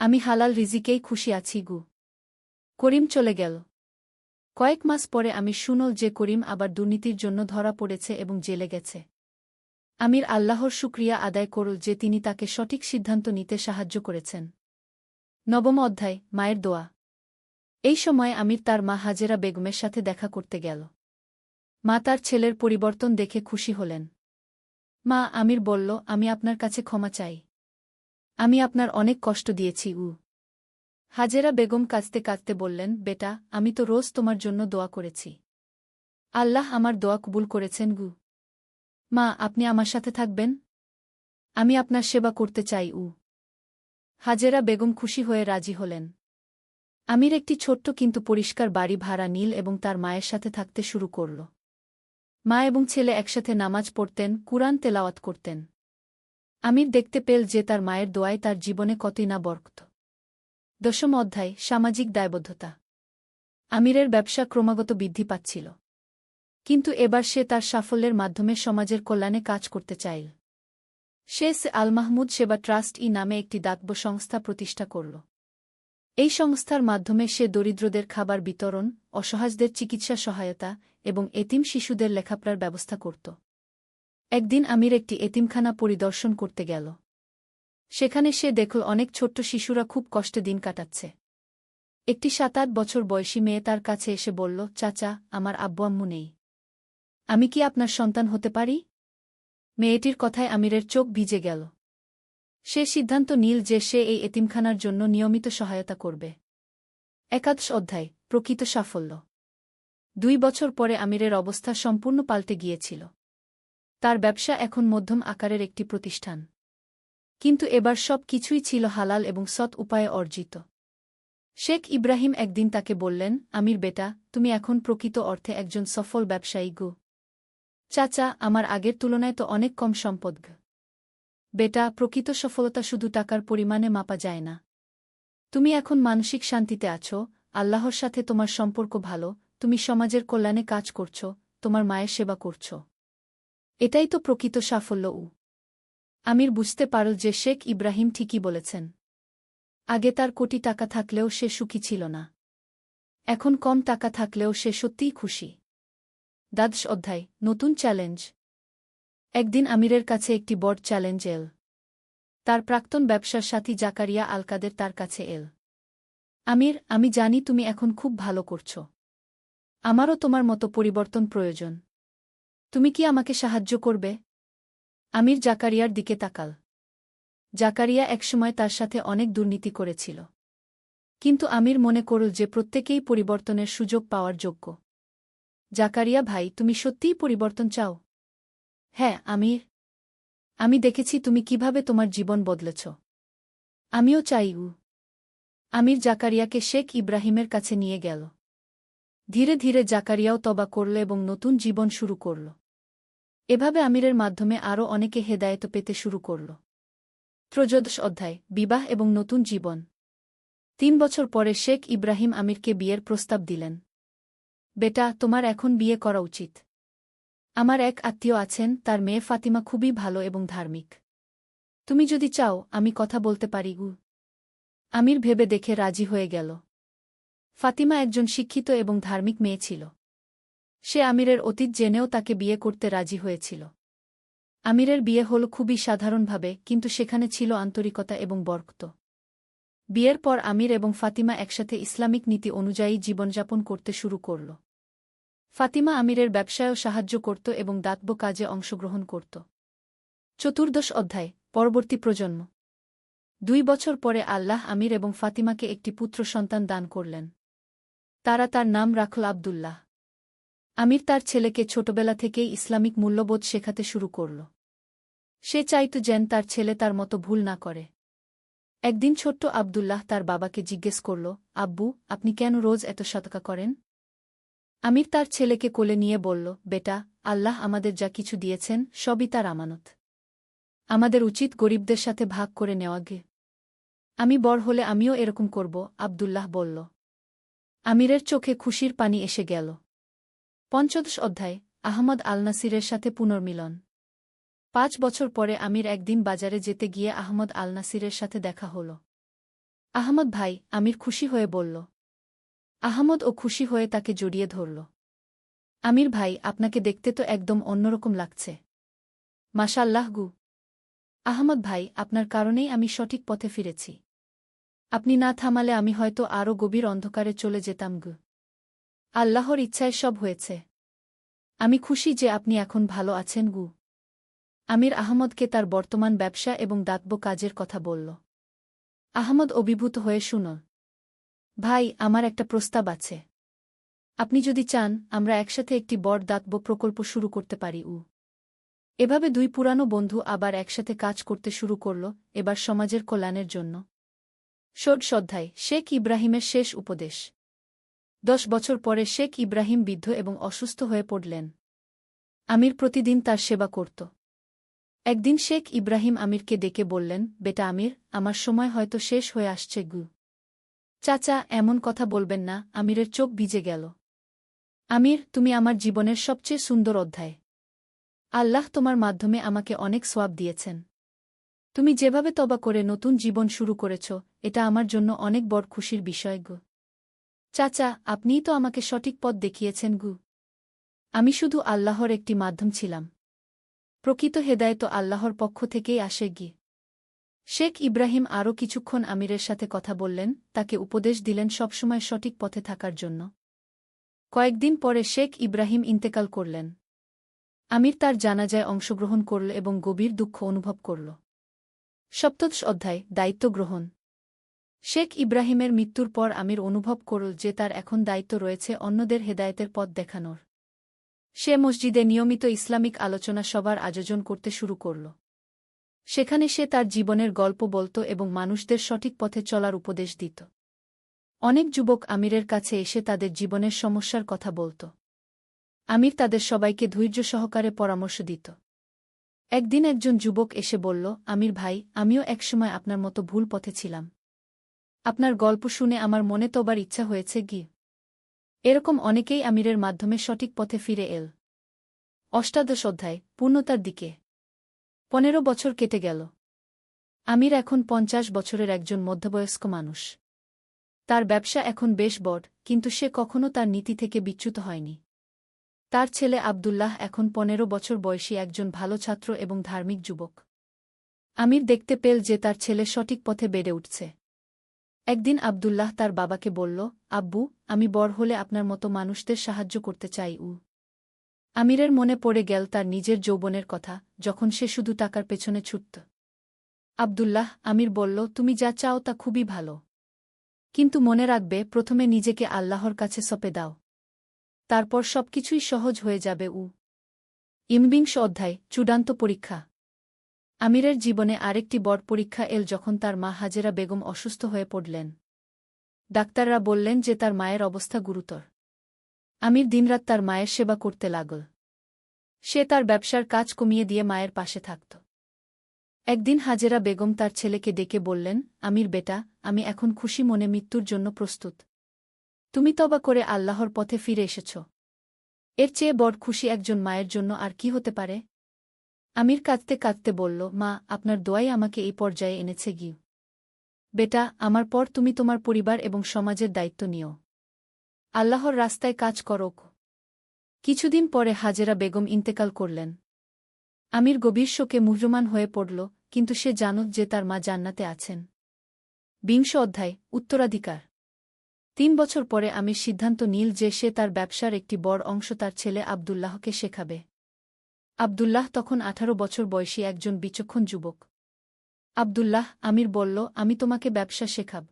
আমি হালাল রিজিকেই খুশি আছি গু। করিম চলে গেল। কয়েক মাস পরে আমি শুনল যে করিম আবার দুর্নীতির জন্য ধরা পড়েছে এবং জেলে গেছে। আমির আল্লাহর শুকরিয়া আদায় করল যে তিনি তাকে সঠিক সিদ্ধান্ত নিতে সাহায্য করেছেন। নবম অধ্যায়, মায়ের দোয়া। এই সময় আমির তার মা হাজেরা বেগমের সাথে দেখা করতে গেল। মা তার ছেলের পরিবর্তন দেখে খুশি হলেন। মা, আমির বলল, আমি আপনার কাছে ক্ষমা চাই। আমি আপনার অনেক কষ্ট দিয়েছি হাজেরা বেগম কাঁদতে কাঁদতে বললেন, বেটা, আমি তো রোজ তোমার জন্য দোয়া করেছি। আল্লাহ আমার দোয়া কবুল করেছেন মা, আপনি আমার সাথে থাকবেন? আমি আপনার সেবা করতে চাই হাজেরা বেগম খুশি হয়ে রাজি হলেন। আমির একটি ছোট্ট কিন্তু পরিষ্কার বাড়ি ভাড়া নিল এবং তার মায়ের সাথে থাকতে শুরু করল। মা এবং ছেলে একসাথে নামাজ পড়তেন, কুরআন তেলাওয়াত করতেন। আমির দেখতে পেল যে তার মায়ের দোয়ায় তার জীবনে কতই না বরকত। 10ম অধ্যায়, সামাজিক দায়বদ্ধতা। আমিরের ব্যবসা ক্রমাগত বৃদ্ধি পাচ্ছিল। কিন্তু এবার সে তার সাফল্যের মাধ্যমে সমাজের কল্যাণে কাজ করতে চাইল। সে আল মাহমুদ সেবা ট্রাস্ট নামে একটি দাতব্য সংস্থা প্রতিষ্ঠা করল। এই সংস্থার মাধ্যমে সে দরিদ্রদের খাবার বিতরণ, অসহায়দের চিকিৎসা সহায়তা এবং এতিম শিশুদের লেখাপড়ার ব্যবস্থা করত। একদিন আমির একটি এতিমখানা পরিদর্শন করতে গেল। সেখানে সে দেখল অনেক ছোট্ট শিশুরা খুব কষ্টে দিন কাটাচ্ছে। একটি 7-8 বছর বয়সী মেয়ে তার কাছে এসে বলল, চাচা, আমার আব্বু আম্মু নেই। আমি কি আপনার সন্তান হতে পারি? মেয়েটির কথায় আমিরের চোখ ভিজে গেল। সে সিদ্ধান্ত নিল যে সে এই এতিমখানার জন্য নিয়মিত সহায়তা করবে। 11 অধ্যায়, প্রকৃত সাফল্য। 2 বছর পরে আমিরের অবস্থা সম্পূর্ণ পাল্টে গিয়েছিল। তার ব্যবসা এখন মধ্যম আকারের একটি প্রতিষ্ঠান। কিন্তু এবার সব কিছুই ছিল হালাল এবং সৎ উপায়ে অর্জিত। শেখ ইব্রাহিম একদিন তাকে বললেন, আমির বেটা, তুমি এখন প্রকৃত অর্থে একজন সফল ব্যবসায়ী চাচা, আমার আগের তুলনায় তো অনেক কম সম্পদ বেটা, প্রকৃত সফলতা শুধু টাকার পরিমাণে মাপা যায় না। তুমি এখন মানসিক শান্তিতে আছো, আল্লাহর সাথে তোমার সম্পর্ক ভালো, তুমি সমাজের কল্যাণে কাজ করছ, তোমার মায়ের সেবা করছ। এটাই তো প্রকৃত সাফল্য আমির বুঝতে পারল যে শেখ ইব্রাহিম ঠিকই বলেছেন। আগে তার কোটি টাকা থাকলেও সে সুখী ছিল না। এখন কম টাকা থাকলেও সে সত্যিই খুশি। 10 অধ্যায়, নতুন চ্যালেঞ্জ। একদিন আমিরের কাছে একটি বড় চ্যালেঞ্জ এল। তার প্রাক্তন ব্যবসার সাথী জাকারিয়া আল কাদের তার কাছে এল। আমির, আমি জানি তুমি এখন খুব ভালো করছ। আমারও তোমার মতো পরিবর্তন প্রয়োজন। তুমি কি আমাকে সাহায্য করবে? আমির জাকারিয়ার দিকে তাকাল। জাকারিয়া একসময় তার সাথে অনেক দুর্নীতি করেছিল। কিন্তু আমির মনে করল যে প্রত্যেকেই পরিবর্তনের সুযোগ পাওয়ার যোগ্য। জাকারিয়া ভাই, তুমি সত্যিই পরিবর্তন চাও? হ্যাঁ আমির, আমি দেখেছি তুমি কিভাবে তোমার জীবন বদলেছ। আমিও চাই আমির জাকারিয়াকে শেখ ইব্রাহিমের কাছে নিয়ে গেল। ধীরে ধীরে জাকারিয়াও তওবা করল এবং নতুন জীবন শুরু করল। এভাবে আমিরের মাধ্যমে আরও অনেকে হেদায়েত পেতে শুরু করল। 13 অধ্যায়, বিবাহ এবং নতুন জীবন। 3 বছর পরে শেখ ইব্রাহিম আমিরকে বিয়ের প্রস্তাব দিলেন। বেটা, তোমার এখন বিয়ে করা উচিত। আমার এক আত্মীয় আছেন, তার মেয়ে ফাতিমা খুবই ভালো এবং ধার্মিক। তুমি যদি চাও, আমি কথা বলতে পারি আমির ভেবে দেখে রাজি হয়ে গেল। ফাতিমা একজন শিক্ষিত এবং ধার্মিক মেয়ে ছিল। সে আমিরের অতীত জেনেও তাকে বিয়ে করতে রাজি হয়েছিল। আমিরের বিয়ে হল খুবই সাধারণভাবে, কিন্তু সেখানে ছিল আন্তরিকতা এবং বরকত। বিয়ের পর আমির এবং ফাতিমা একসাথে ইসলামিক নীতি অনুযায়ী জীবনযাপন করতে শুরু করল। ফাতিমা আমিরের ব্যবসায়ও সাহায্য করত এবং দাতব্য কাজে অংশগ্রহণ করত। 14 অধ্যায়, পরবর্তী প্রজন্ম। 2 বছর পরে আল্লাহ আমির এবং ফাতিমাকে একটি পুত্র সন্তান দান করলেন। তারা তার নাম রাখল আবদুল্লাহ। আমির তার ছেলেকে ছোটবেলা থেকেই ইসলামিক মূল্যবোধ শেখাতে শুরু করল। সে চাইত যেন তার ছেলে তার মতো ভুল না করে। একদিন ছোট্ট আবদুল্লাহ তার বাবাকে জিজ্ঞেস করল, আব্বু, আপনি কেন রোজ এত সদকা করেন? আমির তার ছেলেকে কোলে নিয়ে বলল, বেটা, আল্লাহ আমাদের যা কিছু দিয়েছেন সবই তার আমানত। আমাদের উচিত গরিবদের সাথে ভাগ করে নেওয়া আমি বড় হলে আমিও এরকম করব, আবদুল্লাহ বলল। আমিরের চোখে খুশির পানি এসে গেল। 15 অধ্যায়, আহমদ আল নাসিরের সাথে পুনর্মিলন। 5 বছর পরে আমির একদিন বাজারে যেতে গিয়ে আহমদ আল নাসিরের সাথে দেখা হল। আহমদ ভাই, আমির খুশি হয়ে বলল। আহমদ ও খুশি হয়ে তাকে জড়িয়ে ধরল। আমির ভাই, আপনাকে দেখতে তো একদম অন্যরকম লাগছে। মাশাআল্লাহ আহমদ ভাই, আপনার কারণেই আমি সঠিক পথে ফিরেছি। আপনি না থামালে আমি হয়তো আরও গভীর অন্ধকারে চলে যেতাম আল্লাহর ইচ্ছায় সব হয়েছে। আমি খুশি যে আপনি এখন ভালো আছেন আমির আহমদকে তার বর্তমান ব্যবসা এবং দাতব্য কাজের কথা বলল। আহমদ অভিভূত হয়ে শুনল। ভাই, আমার একটা প্রস্তাব আছে। আপনি যদি চান, আমরা একসাথে একটি বড় দাতব্য প্রকল্প শুরু করতে পারি। এভাবে দুই পুরানো বন্ধু আবার একসাথে কাজ করতে শুরু করল, এবার সমাজের কল্যাণের জন্য। ষোড়শ অধ্যায়, শেখ ইব্রাহিমের শেষ উপদেশ। 10 বছর পরে শেখ ইব্রাহিম বৃদ্ধ এবং অসুস্থ হয়ে পড়লেন। আমির প্রতিদিন তার সেবা করত। একদিন শেখ ইব্রাহিম আমিরকে ডেকে বললেন, বেটা আমির, আমার সময় হয়তো শেষ হয়ে আসছে গু। চাচা, এমন কথা বলবেন না। আমিরের চোখ ভিজে গেল। আমির, তুমি আমার জীবনের সবচেয়ে সুন্দর অধ্যায়। আল্লাহ তোমার মাধ্যমে আমাকে অনেক সোয়াব দিয়েছেন। তুমি যেভাবে তওবা করে নতুন জীবন শুরু করেছ, এটা আমার জন্য অনেক বড় খুশির বিষয় গু। চাচা, আপনিই তো আমাকে সঠিক পথ দেখিয়েছেন গু। আমি শুধু আল্লাহর একটি মাধ্যম ছিলাম। প্রকৃত হেদায়েত আল্লাহর পক্ষ থেকেই আসে গি। শেখ ইব্রাহিম আরও কিছুক্ষণ আমিরের সাথে কথা বললেন, তাকে উপদেশ দিলেন সবসময় সঠিক পথে থাকার জন্য। কয়েকদিন পরে শেখ ইব্রাহিম ইন্তেকাল করলেন। আমির তার জানাজায় অংশগ্রহণ করল এবং গভীর দুঃখ অনুভব করল। সপ্তদশ অধ্যায়, দায়িত্ব গ্রহণ। শেখ ইব্রাহিমের মৃত্যুর পর আমির অনুভব করল যে তার এখন দায়িত্ব রয়েছে অন্যদের হেদায়েতের পথ দেখানোর। সে মসজিদে নিয়মিত ইসলামিক আলোচনা সভার আয়োজন করতে শুরু করল। সেখানে সে তার জীবনের গল্প বলত এবং মানুষদের সঠিক পথে চলার উপদেশ দিত। অনেক যুবক আমিরের কাছে এসে তাদের জীবনের সমস্যার কথা বলত। আমির তাদের সবাইকে ধৈর্য সহকারে পরামর্শ দিত। একদিন একজন যুবক এসে বলল, আমির ভাই, আমিও একসময় আপনার মতো ভুল পথে ছিলাম। আপনার গল্প শুনে আমার মনে তওবার ইচ্ছা হয়েছে গি। এরকম অনেকেই আমিরের মাধ্যমে সঠিক পথে ফিরে এল। অষ্টাদশ অধ্যায়, পূর্ণতার দিকে। 15 বছর কেটে গেল। আমির এখন 50 বছরের একজন মধ্যবয়স্ক মানুষ। তার ব্যবসা এখন বেশ বড়, কিন্তু সে কখনো তার নীতি থেকে বিচ্যুত হয়নি। তার ছেলে আব্দুল্লাহ এখন 15 বছর বয়সী একজন ভালো ছাত্র এবং ধার্মিক যুবক। আমির দেখতে পেল যে তার ছেলে সঠিক পথে বেড়ে উঠছে। একদিন আব্দুল্লাহ তার বাবাকে বলল, আব্বু, আমি বড় হলে আপনার মতো মানুষদের সাহায্য করতে চাই। আমিরের মনে পড়ে গেল তার নিজের যৌবনের কথা, যখন সে শুধু টাকার পেছনে ছুটত। আব্দুল্লাহ, আমির বলল, তুমি যা চাও তা খুবই ভালো। কিন্তু মনে রাখবে, প্রথমে নিজেকে আল্লাহর কাছে সঁপে দাও। তারপর সবকিছুই সহজ হয়ে যাবে। 21 অধ্যায়, চূড়ান্ত পরীক্ষা। আমিরের জীবনে আরেকটি বড় পরীক্ষা এল যখন তার মা হাজেরা বেগম অসুস্থ হয়ে পড়লেন। ডাক্তাররা বললেন যে তার মায়ের অবস্থা গুরুতর। আমির দিনরাত তার মায়ের সেবা করতে লাগল। সে তার ব্যবসার কাজ কমিয়ে দিয়ে মায়ের পাশে থাকত। একদিন হাজেরা বেগম তার ছেলেকে ডেকে বললেন, আমির বেটা, আমি এখন খুশি মনে মৃত্যুর জন্য প্রস্তুত। তুমি তওবা করে আল্লাহর পথে ফিরে এসেছ। এর চেয়ে বড় খুশি একজন মায়ের জন্য আর কি হতে পারে? আমির কাঁদতে কাঁদতে বলল, মা, আপনার দোয়াই আমাকে এই পর্যায়ে এনেছে গি। বেটা, আমার পর তুমি তোমার পরিবার এবং সমাজের দায়িত্ব নিও। আল্লাহর রাস্তায় কাজ করো। কিছুদিন পরে হাজেরা বেগম ইন্তেকাল করলেন। আমির গভীর শোকে মুহ্যমান হয়ে পড়ল, কিন্তু সে জানত যে তার মা জান্নাতে আছেন। 20 অধ্যায়, উত্তরাধিকার। 3 বছর পরে আমির সিদ্ধান্ত নিল যে সে তার ব্যবসার একটি বড় অংশ তার ছেলে আব্দুল্লাহকে শেখাবে। আব্দুল্লাহ তখন 18 বছর বয়সী একজন বিচক্ষণ যুবক। আব্দুল্লাহ, আমির বলল, আমি তোমাকে ব্যবসা শেখাব।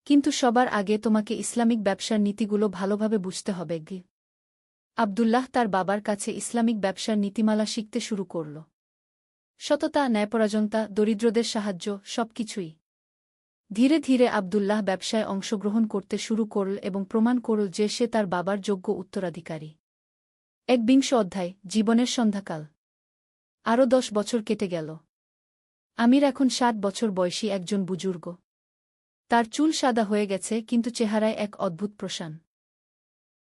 কিন্তু সবার আগে তোমাকে ইসলামিক ব্যবসার নীতিগুলো ভালোভাবে বুঝতে হবে গি। আব্দুল্লাহ তার বাবার কাছে ইসলামিক ব্যবসার নীতিমালা শিখতে শুরু করল। সততা, ন্যায়পরায়ণতা, দরিদ্রদের সাহায্য, সবকিছুই। ধীরে ধীরে আব্দুল্লাহ ব্যবসায় অংশগ্রহণ করতে শুরু করল এবং প্রমাণ করল যে সে তার বাবার যোগ্য উত্তরাধিকারী। 21 অধ্যায়, জীবনের সন্ধ্যাকাল। আরও 10 বছর কেটে গেল। আমির এখন 60 বছর বয়সী একজন বুজুর্গ। তার চুল সাদা হয়ে গেছে, কিন্তু চেহারায় এক অদ্ভুত প্রশান।